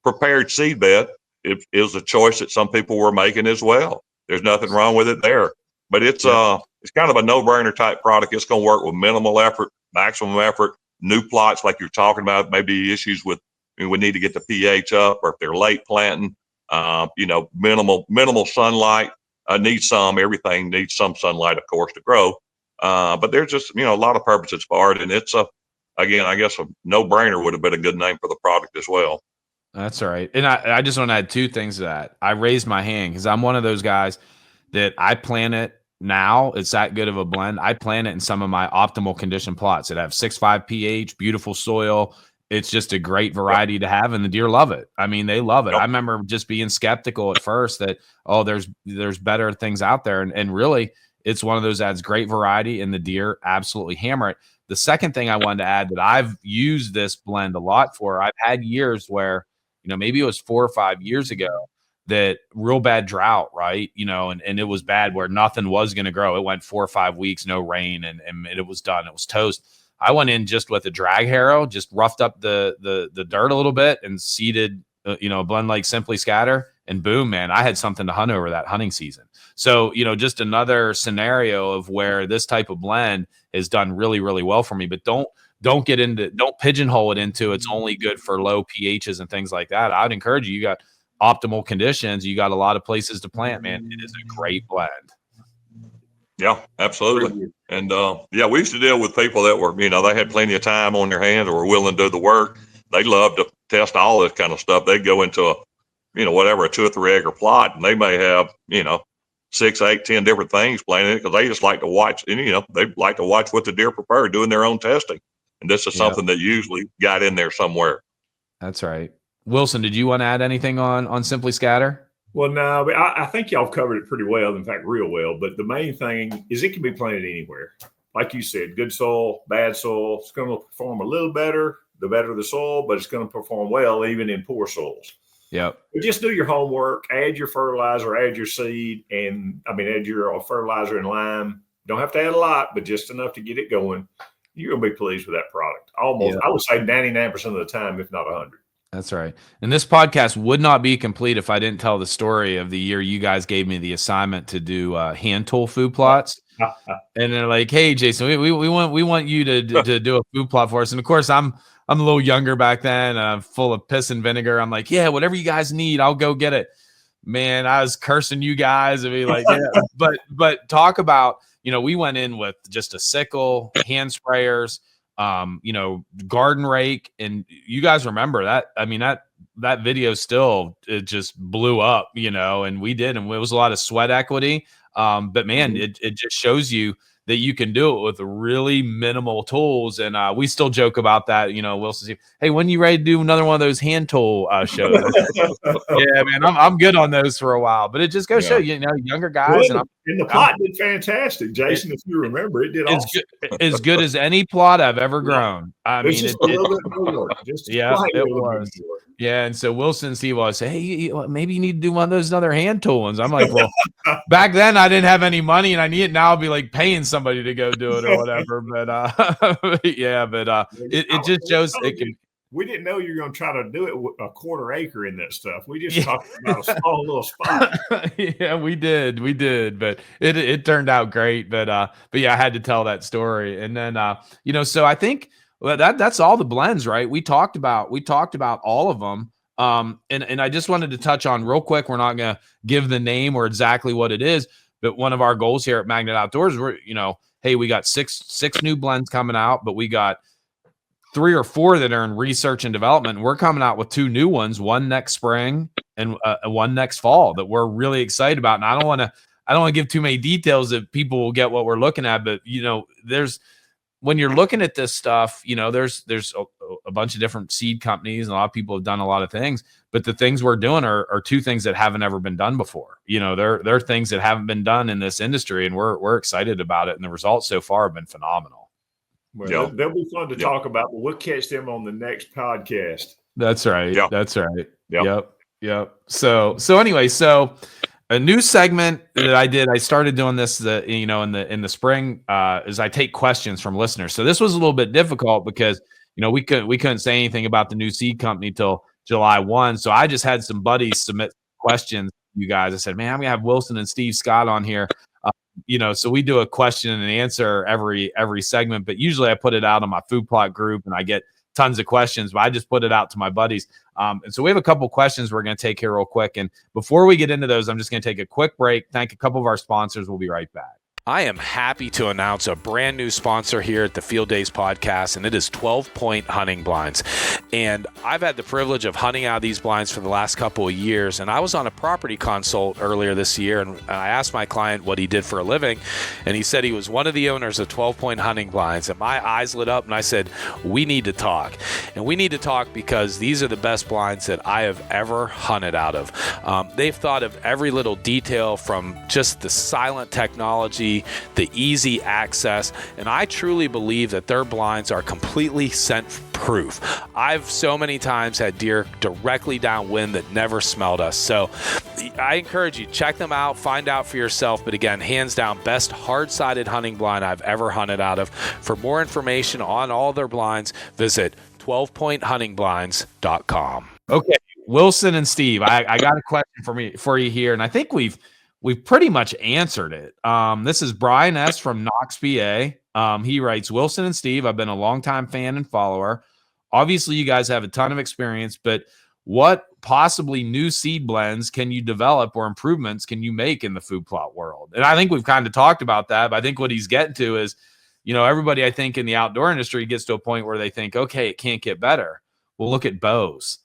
prepared seed bed. It is a choice that some people were making as well. There's nothing wrong with it there. But it's kind of a no-brainer type product. It's going to work with minimal effort, maximum effort, new plots like you're talking about, maybe issues with we need to get the pH up, or if they're late planting, minimal sunlight, everything needs some sunlight, of course, to grow. But there's just, a lot of purposes for it. And it's again, I guess a no-brainer would have been a good name for the product as well. That's all right. And I just want to add two things to that. I raised my hand because I'm one of those guys that I plant it now. It's that good of a blend. I plant it in some of my optimal condition plots that have 6.5 pH, beautiful soil. It's just a great variety to have, and the deer love it. I mean, they love it. I remember just being skeptical at first that, there's better things out there. And really, it's one of those that adds great variety, and the deer absolutely hammer it. The second thing I wanted to add that I've used this blend a lot for, I've had years where, maybe it was 4 or 5 years ago, that real bad drought, right? And it was bad where nothing was going to grow. It went 4 or 5 weeks, no rain, and it was done. It was toast. I went in just with a drag harrow, just roughed up the dirt a little bit and seeded, a blend like Simply Scatter, and boom, man, I had something to hunt over that hunting season. So, just another scenario of where this type of blend has done really, really well for me. But don't pigeonhole it into it's only good for low pHs and things like that. I'd encourage you got optimal conditions, you got a lot of places to plant, man. It is a great blend. Yeah, absolutely. And we used to deal with people that were, they had plenty of time on their hands or were willing to do the work. They love to test all this kind of stuff. They'd go into a 2 or 3 acre plot, and they may have 6, 8, 10 different things planted because they just like to watch, and they like to watch what the deer prefer, doing their own testing. And this is something that usually got in there somewhere. That's right. Wilson, did you want to add anything on Simply Scatter? Well, no, I think y'all covered it pretty well. In fact, real well. But the main thing is it can be planted anywhere. Like you said, good soil, bad soil. It's going to perform a little better, the better the soil, but it's going to perform well even in poor soils. Yep. But just do your homework, add your fertilizer, add your seed, add your fertilizer and lime. Don't have to add a lot, but just enough to get it going. You're going to be pleased with that product. Almost, I would say 99% of the time, if not 100. That's right. And this podcast would not be complete if I didn't tell the story of the year you guys gave me the assignment to do hand tool food plots. And they're like, "Hey, Jason, we want you to do a food plot for us." And of course, I'm a little younger back then, full of piss and vinegar. I'm like, "Yeah, whatever you guys need, I'll go get it." Man, I was cursing you guys and be like, "Yeah." But talk about, we went in with just a sickle, hand sprayers, garden rake, and you guys remember that. I mean, that video still, it just blew up, and we did, and it was a lot of sweat equity. But man, it just shows you that you can do it with really minimal tools. And we still joke about that, Wilson. Hey, when you ready to do another one of those hand tool shows? Yeah, man, I'm good on those for a while. But it just goes show younger guys. Well, and the plot did fantastic, Jason. If you remember, it did awesome. As good as any plot I've ever grown. I mean, just a little bit more. It was. Yeah, and so Wilson and Steve always say, "Hey, maybe you need to do one of those other hand tool ones." I'm like, well, back then I didn't have any money, and I need it now. I'll be like paying somebody to go do it or whatever. But it just shows it can. we didn't know you were going to try to do it with a quarter acre in that stuff. We just talked about a small little spot. Yeah, we did, but it turned out great. But yeah, I had to tell that story. And then so I think that's all the blends, right? We talked about all of them. And I just wanted to touch on real quick. We're not going to give the name or exactly what it is, but one of our goals here at Magnet Outdoors, hey, we got six new blends coming out, but we got 3 or 4 that are in research and development. We're coming out with 2 new ones, one next spring and one next fall, that we're really excited about. And I don't want to give too many details that people will get what we're looking at, but when you're looking at this stuff, there's a bunch of different seed companies and a lot of people have done a lot of things, but the things we're doing are 2 things that haven't ever been done before. They're things that haven't been done in this industry, and we're excited about it. And the results so far have been phenomenal. Well, they'll be fun to talk about, but we'll catch them on the next podcast. That's right. Yep. That's right. Yep. So anyway, a new segment that I started doing this, in the spring, is I take questions from listeners. So this was a little bit difficult because, we couldn't say anything about the new seed company till July 1. So I just had some buddies submit questions to you guys. I said, man, I'm going to have Wilson and Steve Scott on here. So we do a question and answer every segment, but usually I put it out on my Food Plot group and I get tons of questions, but I just put it out to my buddies. And so we have a couple questions we're going to take here real quick. And before we get into those, I'm just going to take a quick break. Thank a couple of our sponsors. We'll be right back. I am happy to announce a brand new sponsor here at the Field Days podcast, and it is 12 Point Hunting Blinds. And I've had the privilege of hunting out of these blinds for the last couple of years, and I was on a property consult earlier this year, and I asked my client what he did for a living, and he said he was one of the owners of 12 Point Hunting Blinds, and my eyes lit up, and I said, we need to talk. And we need to talk because these are the best blinds that I have ever hunted out of. They've thought of every little detail, from just the silent technology, the easy access, and I truly believe that their blinds are completely scent proof. I've so many times had deer directly downwind that never smelled us. So I encourage you, check them out, find out for yourself. But again, hands down, best hard-sided hunting blind I've ever hunted out of. For more information on all their blinds, visit 12pointhuntingblinds.com. Okay, Wilson and Steve, I got a question for you here, and I think we've pretty much answered it. This is Brian S. from Knox, PA. He writes, Wilson and Steve, I've been a longtime fan and follower. Obviously, you guys have a ton of experience, but what possibly new seed blends can you develop or improvements can you make in the food plot world? And I think we've kind of talked about that, but I think what he's getting to is, everybody, I think, in the outdoor industry gets to a point where they think, okay, it can't get better. Well, look at bows.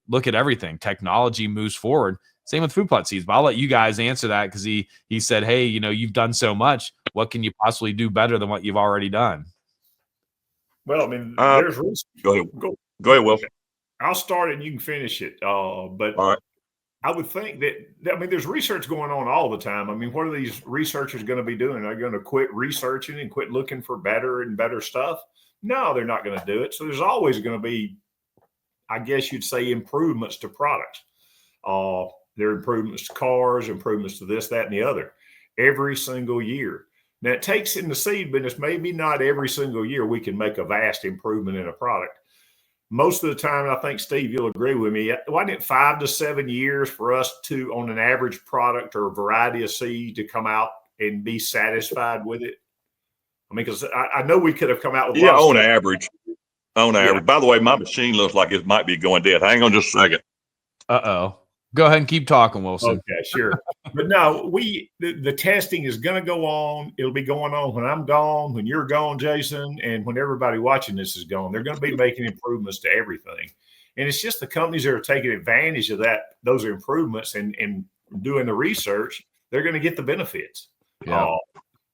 Look at everything. Technology moves forward. Same with food plot seeds, but I'll let you guys answer that because he said, hey, you've done so much. What can you possibly do better than what you've already done? Well, I mean, there's research. Go ahead, Wilson. I'll start and you can finish it. But all right. I would think that there's research going on all the time. I mean, what are these researchers going to be doing? Are they going to quit researching and quit looking for better and better stuff? No, they're not going to do it. So there's always going to be, I guess you'd say, improvements to products. There are improvements to cars, improvements to this, that, and the other every single year. Now, it takes in the seed business, maybe not every single year we can make a vast improvement in a product. Most of the time, I think, Steve, you'll agree with me, wasn't it 5 to 7 years for us to, on an average product or a variety of seed, to come out and be satisfied with it? I mean, because I know we could have come out with on average. By the way, my machine looks like it might be going dead. Hang on just a second. Uh-oh. Go ahead and keep talking, Wilson. Okay, sure. But no, the testing is going to go on. It'll be going on when I'm gone, when you're gone, Jason, and when everybody watching this is gone. They're going to be making improvements to everything. And it's just the companies that are taking advantage of those improvements and doing the research, they're going to get the benefits. Yeah.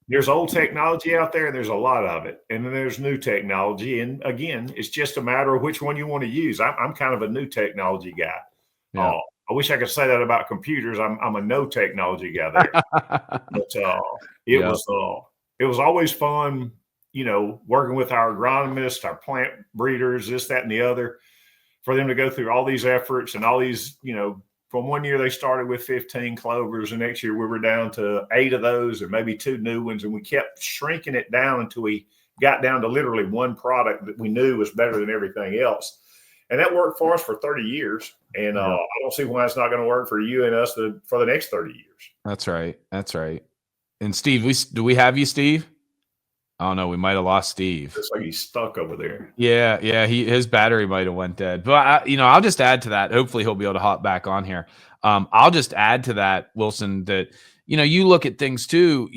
There's old technology out there, and there's a lot of it. And then there's new technology. And again, it's just a matter of which one you want to use. I'm kind of a new technology guy. Yeah. I wish I could say that about computers. I'm a no technology guy there. But it was always fun, working with our agronomists, our plant breeders, this, that, and the other, for them to go through all these efforts and all these, from one year they started with 15 clovers, and next year we were down to 8 of those and maybe 2 new ones. And we kept shrinking it down until we got down to literally one product that we knew was better than everything else. And that worked for us for 30 years. And I don't see why it's not going to work for you and us for the next 30 years. That's right. That's right. And Steve, do we have you, Steve? Oh no, we might have lost Steve. It's like he's stuck over there. Yeah. His battery might have went dead. But I'll just add to that. Hopefully, he'll be able to hop back on here. I'll just add to that, Wilson, that you look at things too.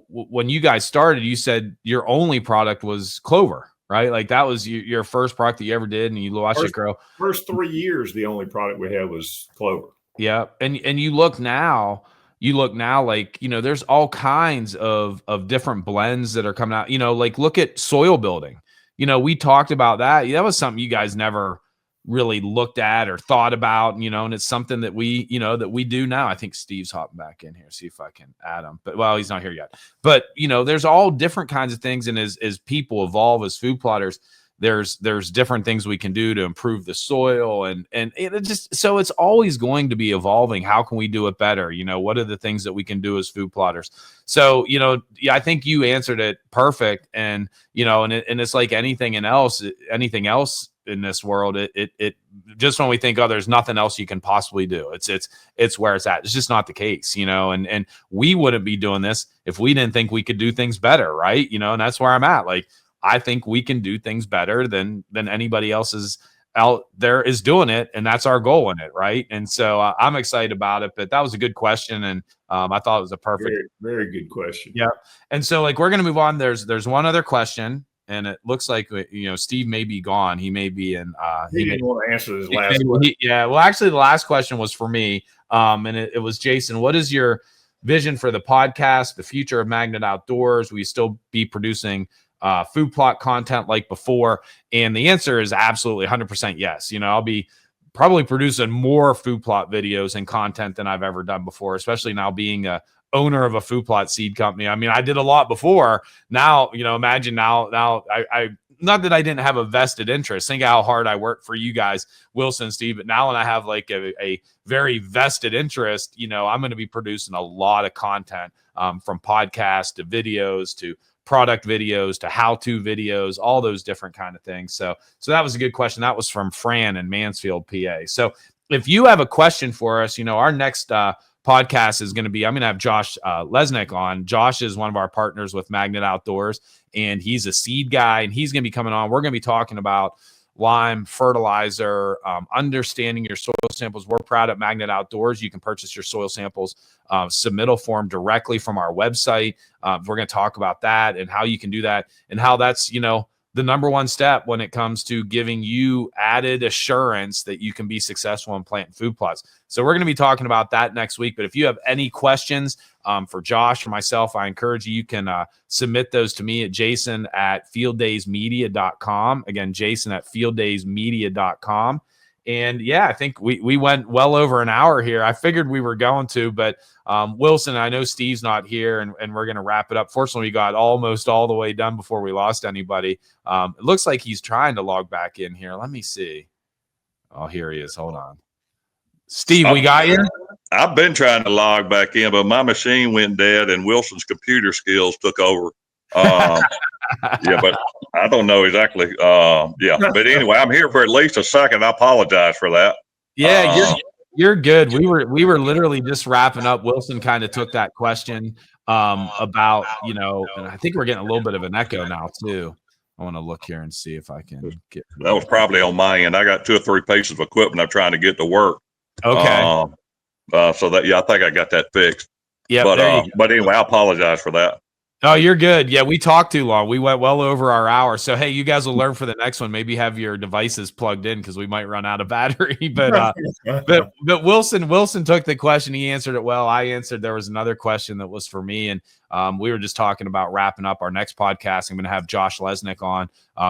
When you guys started, you said your only product was clover, right? Like that was your first product that you ever did, and you watched it grow. First 3 years, the only product we had was clover. Yeah, and you look now. Like, there's all kinds of different blends that are coming out, like look at soil building. We talked about that. That was something you guys never really looked at or thought about, and it's something that we do now. I think Steve's hopping back in here. See if I can add him, but he's not here yet. But, there's all different kinds of things. And as people evolve as food plotters, there's different things we can do to improve the soil and it just, so it's always going to be evolving. How can we do it better? What are the things that we can do as food plotters? So, I think you answered it perfect. And, and it's like anything else in this world, it just when we think, oh, there's nothing else you can possibly do. It's where it's at. It's just not the case, and we wouldn't be doing this if we didn't think we could do things better. Right. And that's where I'm at. Like, I think we can do things better than anybody else is out there is doing it. And that's our goal in it. Right. And so I'm excited about it, but that was a good question. And I thought it was a perfect, very, very good question. Yeah. And so like, we're going to move on. There's one other question, and it looks like, Steve may be gone. He may be in, he didn't want to answer his last question. Yeah. Well, actually the last question was for me. And it was Jason, what is your vision for the podcast, the future of Magnet Outdoors? Will you still be producing food plot content like before? And the answer is absolutely 100% yes. I'll be probably producing more food plot videos and content than I've ever done before, especially now being a owner of a food plot seed company. I mean, I did a lot before. Now, imagine now I not that I didn't have a vested interest. Think how hard I worked for you guys, Wilson, Steve, but now when I have like a very vested interest, I'm going to be producing a lot of content from podcasts to videos to product videos to how-to videos, all those different kind of things. So that was a good question. That was from Fran in Mansfield, PA. So if you have a question for us, our next podcast is going to be, I'm going to have Josh Lesnick on. Josh is one of our partners with Magnet Outdoors, and he's a seed guy, and he's going to be coming on. We're going to be talking about lime, fertilizer, understanding your soil samples. We're proud at Magnet Outdoors. You can purchase your soil samples submittal form directly from our website. We're going to talk about that and how you can do that and how that's, the number one step when it comes to giving you added assurance that you can be successful in planting food plots. So we're going to be talking about that next week. But if you have any questions for Josh or myself, I encourage you can submit those to me at jason@fielddaysmedia.com. Again, jason@fielddaysmedia.com. And yeah, I think we went well over an hour here. I figured we were going to, but Wilson, I know Steve's not here, and we're going to wrap it up. Fortunately, we got almost all the way done before we lost anybody. It looks like he's trying to log back in here. Let me see. Oh, here he is. Hold on. Steve, we got you? I've been trying to log back in, but my machine went dead and Wilson's computer skills took over. Yeah, but I don't know exactly. Yeah, but anyway, I'm here for at least a second. I apologize for that. Yeah, you're good. We were literally just wrapping up. Wilson kind of took that question about, and I think we're getting a little bit of an echo now too. I want to look here and see if I can get that. Was probably on my end. I got 2 or 3 pieces of equipment I'm trying to get to work. Okay. So that, yeah, I think I got that fixed. Yeah, but anyway, I apologize for that. Oh, you're good. Yeah, we talked too long. We went well over our hour. So, hey, you guys will learn for the next one. Maybe have your devices plugged in because we might run out of battery. But Wilson took the question. He answered it well. I answered. There was another question that was for me. And we were just talking about wrapping up our next podcast. I'm going to have Josh Lesnick on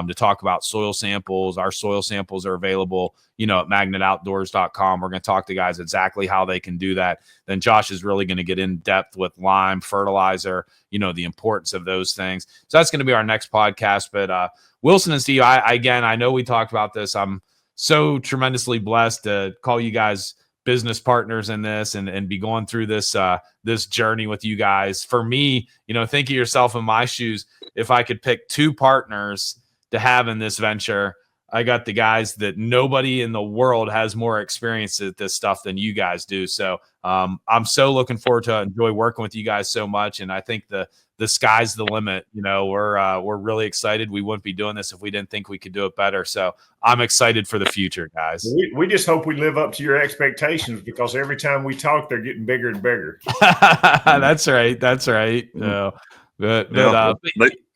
to talk about soil samples. Our soil samples are available, at magnetoutdoors.com. We're going to talk to guys exactly how they can do that. Then Josh is really going to get in depth with lime, fertilizer, the importance of those things. So that's going to be our next podcast. But Wilson and Steve, I know we talked about this. I'm so tremendously blessed to call you guys business partners in this and be going through this this journey with you guys. For me, think of yourself in my shoes. If I could pick 2 partners to have in this venture, I got the guys that nobody in the world has more experience at this stuff than you guys do. So I'm so looking forward to enjoy working with you guys so much. And I think the sky's the limit. You know, we're really excited. We wouldn't be doing this if we didn't think we could do it better. So I'm excited for the future, guys. We just hope we live up to your expectations, because every time we talk, they're getting bigger and bigger. That's right. That's right. No,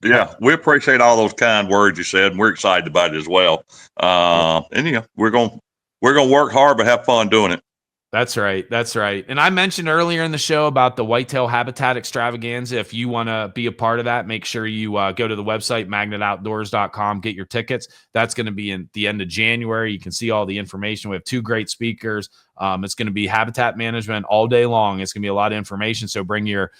yeah, we appreciate all those kind words you said, and we're excited about it as well. And we're gonna work hard, but have fun doing it. That's right. That's right. And I mentioned earlier in the show about the Whitetail Habitat Extravaganza. If you want to be a part of that, make sure you go to the website, magnetoutdoors.com, get your tickets. That's going to be in the end of January. You can see all the information. We have 2 great speakers. It's going to be habitat management all day long. It's going to be a lot of information. So bring your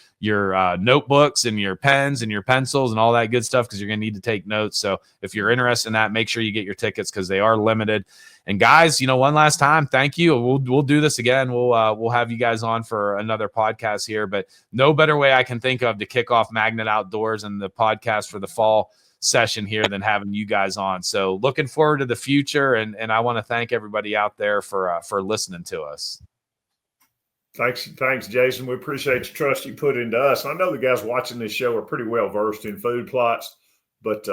notebooks and your pens and your pencils and all that good stuff, because you're going to need to take notes. So if you're interested in that, make sure you get your tickets, because they are limited. And guys, one last time, thank you. We'll do this again. We'll have you guys on for another podcast here, but no better way I can think of to kick off Magnet Outdoors and the podcast for the fall session here than having you guys on. So looking forward to the future. And I want to thank everybody out there for listening to us. Thanks, Jason. We appreciate the trust you put into us. I know the guys watching this show are pretty well versed in food plots, but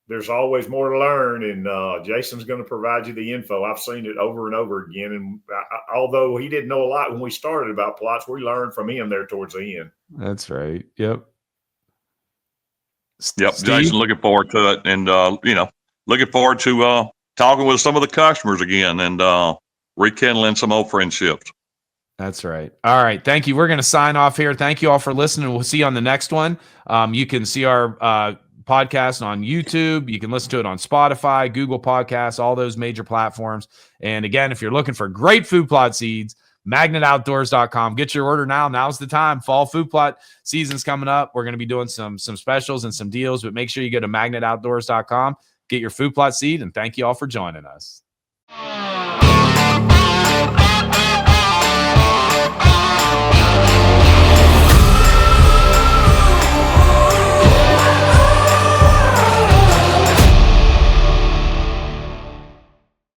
there's always more to learn, and Jason's going to provide you the info. I've seen it over and over again, and although he didn't know a lot when we started about plots, we learned from him there towards the end. That's right. Yep. Yep, Steve? Jason, looking forward to it, and looking forward to talking with some of the customers again and rekindling some old friendships. That's right. All right. Thank you. We're going to sign off here. Thank you all for listening. We'll see you on the next one. You can see our podcast on YouTube. You can listen to it on Spotify, Google Podcasts, all those major platforms. And again, if you're looking for great food plot seeds, magnetoutdoors.com. Get your order now. Now's the time. Fall food plot season's coming up. We're going to be doing some specials and some deals, but make sure you go to magnetoutdoors.com, get your food plot seed, and thank you all for joining us.